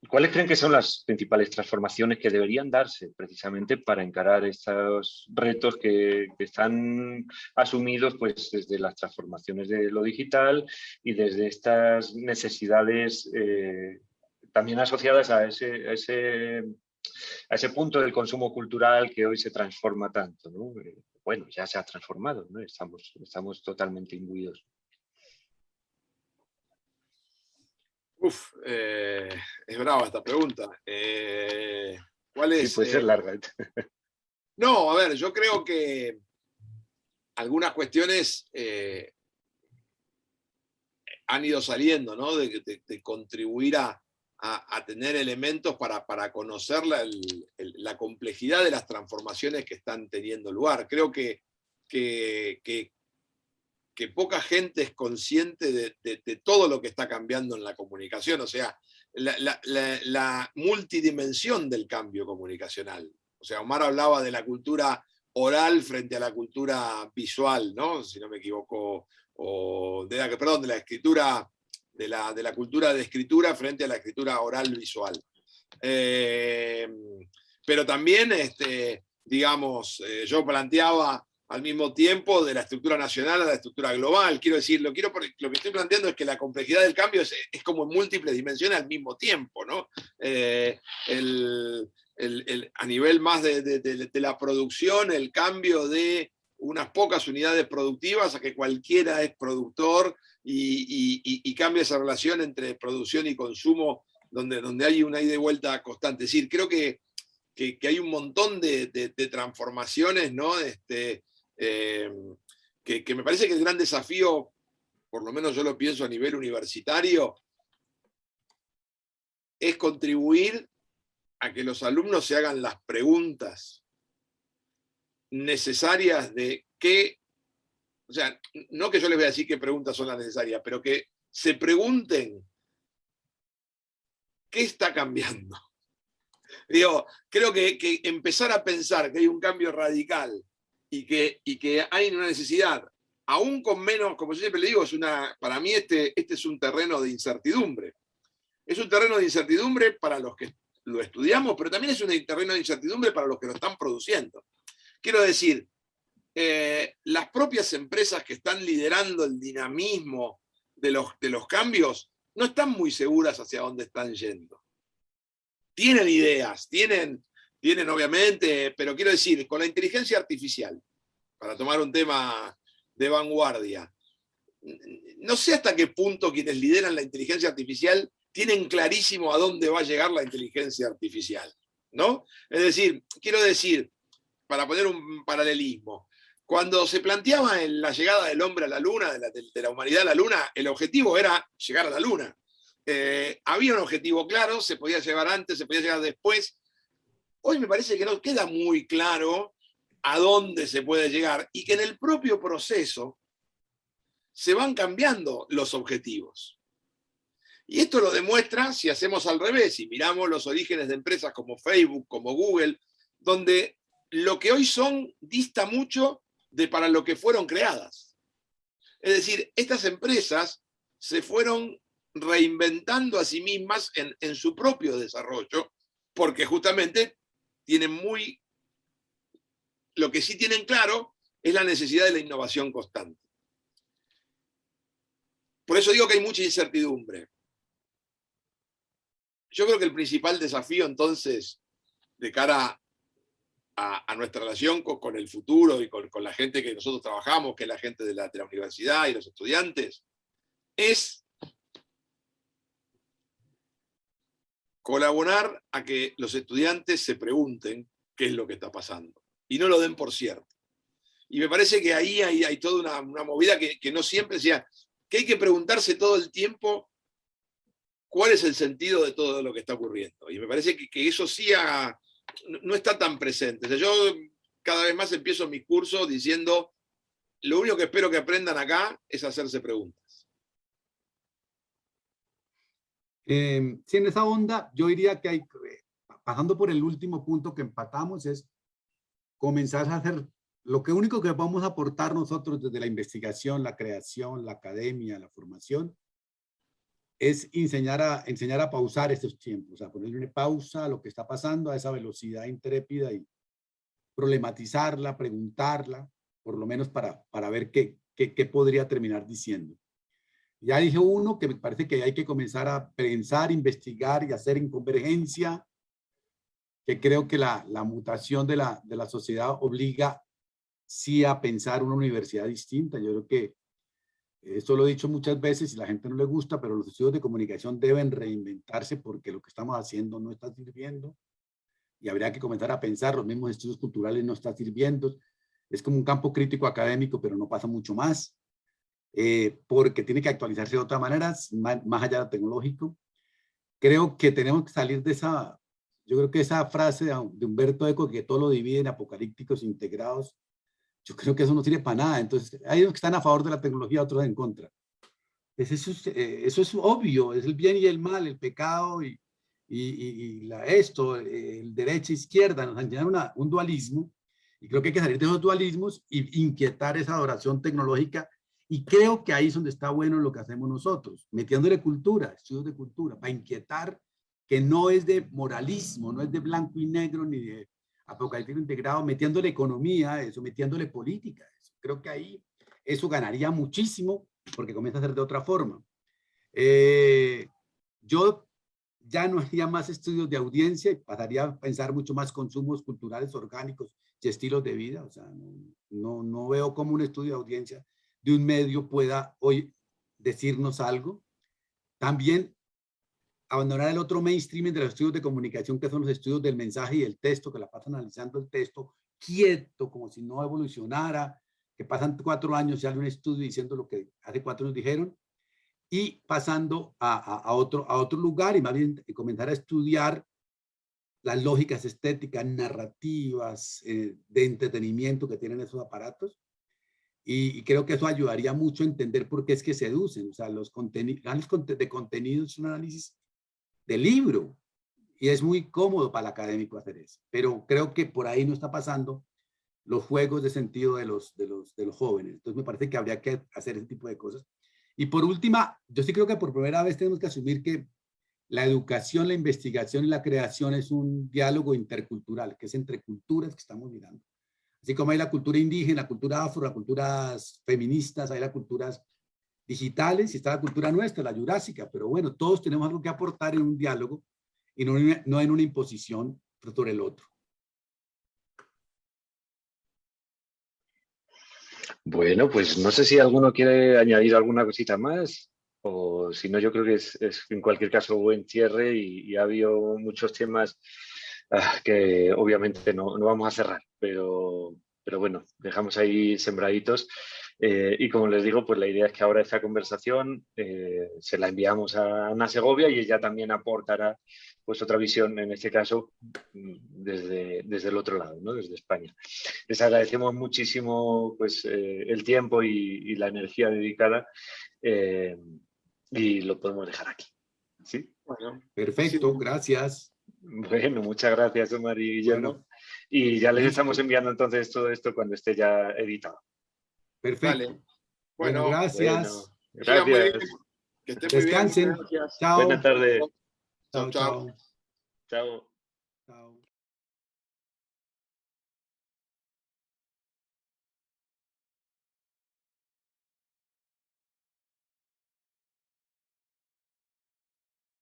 ¿Cuáles creen que son las principales transformaciones que deberían darse precisamente para encarar estos retos que están asumidos pues, desde las transformaciones de lo digital y desde estas necesidades también asociadas a ese punto del consumo cultural que hoy se transforma tanto, ¿no? Bueno, ya se ha transformado, ¿no? Estamos totalmente imbuidos. Es brava esta pregunta. ¿Cuál es? Sí, puede ser larga. No, a ver, yo creo que algunas cuestiones han ido saliendo, ¿no? De contribuir a tener elementos para conocer la complejidad de las transformaciones que están teniendo lugar. Creo que poca gente es consciente de todo lo que está cambiando en la comunicación, o sea, la multidimensión del cambio comunicacional. O sea, Omar hablaba de la cultura oral frente a la cultura visual, ¿no? Si no me equivoco, o de la escritura, de la cultura de escritura frente a la escritura oral visual. Pero también, digamos, yo planteaba al mismo tiempo de la estructura nacional a la estructura global. Quiero decir, lo que estoy planteando es que la complejidad del cambio es como en múltiples dimensiones al mismo tiempo, ¿no? A nivel más de la producción, el cambio de unas pocas unidades productivas a que cualquiera es productor y cambia esa relación entre producción y consumo donde hay una ida y vuelta constante. Es decir, creo que hay un montón de transformaciones, ¿no? Que me parece que el gran desafío, por lo menos yo lo pienso a nivel universitario, es contribuir a que los alumnos se hagan las preguntas necesarias de qué, o sea, no que yo les voy a decir qué preguntas son las necesarias, pero que se pregunten qué está cambiando. Digo, creo que empezar a pensar que hay un cambio radical y que hay una necesidad, aún con menos, como yo siempre le digo, para mí este es un terreno de incertidumbre. Es un terreno de incertidumbre para los que lo estudiamos, pero también es un terreno de incertidumbre para los que lo están produciendo. Quiero decir, las propias empresas que están liderando el dinamismo de los cambios no están muy seguras hacia dónde están yendo. Tienen ideas, tienen obviamente, pero quiero decir, con la inteligencia artificial, para tomar un tema de vanguardia, no sé hasta qué punto quienes lideran la inteligencia artificial tienen clarísimo a dónde va a llegar la inteligencia artificial, ¿no? Es decir, quiero decir, para poner un paralelismo, cuando se planteaba en la llegada del hombre a la luna, de la humanidad a la luna, el objetivo era llegar a la luna. Había un objetivo claro, se podía llegar antes, se podía llegar después. Hoy me parece que no queda muy claro a dónde se puede llegar y que en el propio proceso se van cambiando los objetivos. Y esto lo demuestra si hacemos al revés y miramos los orígenes de empresas como Facebook, como Google, donde lo que hoy son dista mucho de para lo que fueron creadas. Es decir, estas empresas se fueron reinventando a sí mismas en su propio desarrollo, porque justamente tienen lo que sí tienen claro es la necesidad de la innovación constante. Por eso digo que hay mucha incertidumbre. Yo creo que el principal desafío entonces, de cara a nuestra relación con el futuro y con la gente que nosotros trabajamos, que es la gente de la universidad y los estudiantes, es colaborar a que los estudiantes se pregunten qué es lo que está pasando y no lo den por cierto. Y me parece que ahí hay toda una movida que no siempre sea, que hay que preguntarse todo el tiempo cuál es el sentido de todo lo que está ocurriendo. Y me parece que eso sí no está tan presente. O sea, yo cada vez más empiezo mis cursos diciendo, lo único que espero que aprendan acá es hacerse preguntas. Sí, en esa onda, yo diría que hay, pasando por el último punto que empatamos, es comenzar a hacer lo que único que vamos a aportar nosotros desde la investigación, la creación, la academia, la formación, es enseñar a pausar estos tiempos, a ponerle una pausa a lo que está pasando, a esa velocidad intrépida y problematizarla, preguntarla, por lo menos para ver qué podría terminar diciendo. Ya dije uno, que me parece que hay que comenzar a pensar, investigar y hacer en convergencia, que creo que la mutación de la sociedad obliga sí a pensar una universidad distinta. Yo creo que esto lo he dicho muchas veces y la gente no le gusta, pero los estudios de comunicación deben reinventarse porque lo que estamos haciendo no está sirviendo y habría que comenzar a pensar, los mismos estudios culturales no están sirviendo. Es como un campo crítico académico, pero no pasa mucho más, porque tiene que actualizarse de otra manera, más allá de lo tecnológico. Creo que tenemos que salir de esa, yo creo que esa frase de Humberto Eco, que todo lo divide en apocalípticos integrados, yo creo que eso no sirve para nada. Entonces, hay unos que están a favor de la tecnología, otros en contra. Eso es obvio, es el bien y el mal, el pecado y el derecha e izquierda, nos enseñan un dualismo, y creo que hay que salir de esos dualismos y inquietar esa adoración tecnológica, y creo que ahí es donde está bueno lo que hacemos nosotros, metiéndole cultura, estudios de cultura, para inquietar, que no es de moralismo, no es de blanco y negro, ni de apocalíptico integrado, metiéndole economía, eso, metiéndole política, eso. Creo que ahí eso ganaría muchísimo, porque comienza a ser de otra forma. Yo ya no haría más estudios de audiencia y pasaría a pensar mucho más consumos culturales orgánicos y estilos de vida. O sea, no veo cómo un estudio de audiencia de un medio pueda hoy decirnos algo. También abandonar el otro mainstreaming de los estudios de comunicación, que son los estudios del mensaje y el texto, que la pasan analizando el texto quieto, como si no evolucionara, que pasan 4 años y sale un estudio diciendo lo que hace 4 años dijeron, y pasando a otro lugar y más bien comenzar a estudiar las lógicas estéticas, narrativas, de entretenimiento que tienen esos aparatos. Y creo que eso ayudaría mucho a entender por qué es que seducen. O sea, los análisis de contenido es un análisis de libro y es muy cómodo para el académico hacer eso. Pero creo que por ahí no está pasando los juegos de sentido de los jóvenes. Entonces me parece que habría que hacer ese tipo de cosas. Y por última, yo sí creo que por primera vez tenemos que asumir que la educación, la investigación y la creación es un diálogo intercultural, que es entre culturas que estamos mirando. Así como hay la cultura indígena, la cultura afro, las culturas feministas, hay las culturas digitales y está la cultura nuestra, la jurásica. Pero bueno, todos tenemos algo que aportar en un diálogo y no en una imposición sobre el otro. Bueno, pues no sé si alguno quiere añadir alguna cosita más, o si no, yo creo que es en cualquier caso buen cierre y ha habido muchos temas que obviamente no vamos a cerrar, pero bueno, dejamos ahí sembraditos. Y como les digo, pues la idea es que ahora esta conversación se la enviamos a Ana Segovia y ella también aportará pues otra visión, en este caso, desde el otro lado, ¿no? Desde España. Les agradecemos muchísimo pues, el tiempo y la energía dedicada eh, y lo podemos dejar aquí. ¿Sí? Bueno, Perfecto, sí. gracias. Bueno, muchas gracias, Omar y Guillermo. Bueno, Y ya les estamos listo. enviando entonces todo esto cuando esté ya editado. Perfecto. Dale. Bueno, Bueno, Bueno, gracias. sigan muy bien. gracias. Que estén muy bien. Muchas Descansen. gracias. Buenas Chao. tardes. Chau, Chao, chau. chao. Chao. Chao.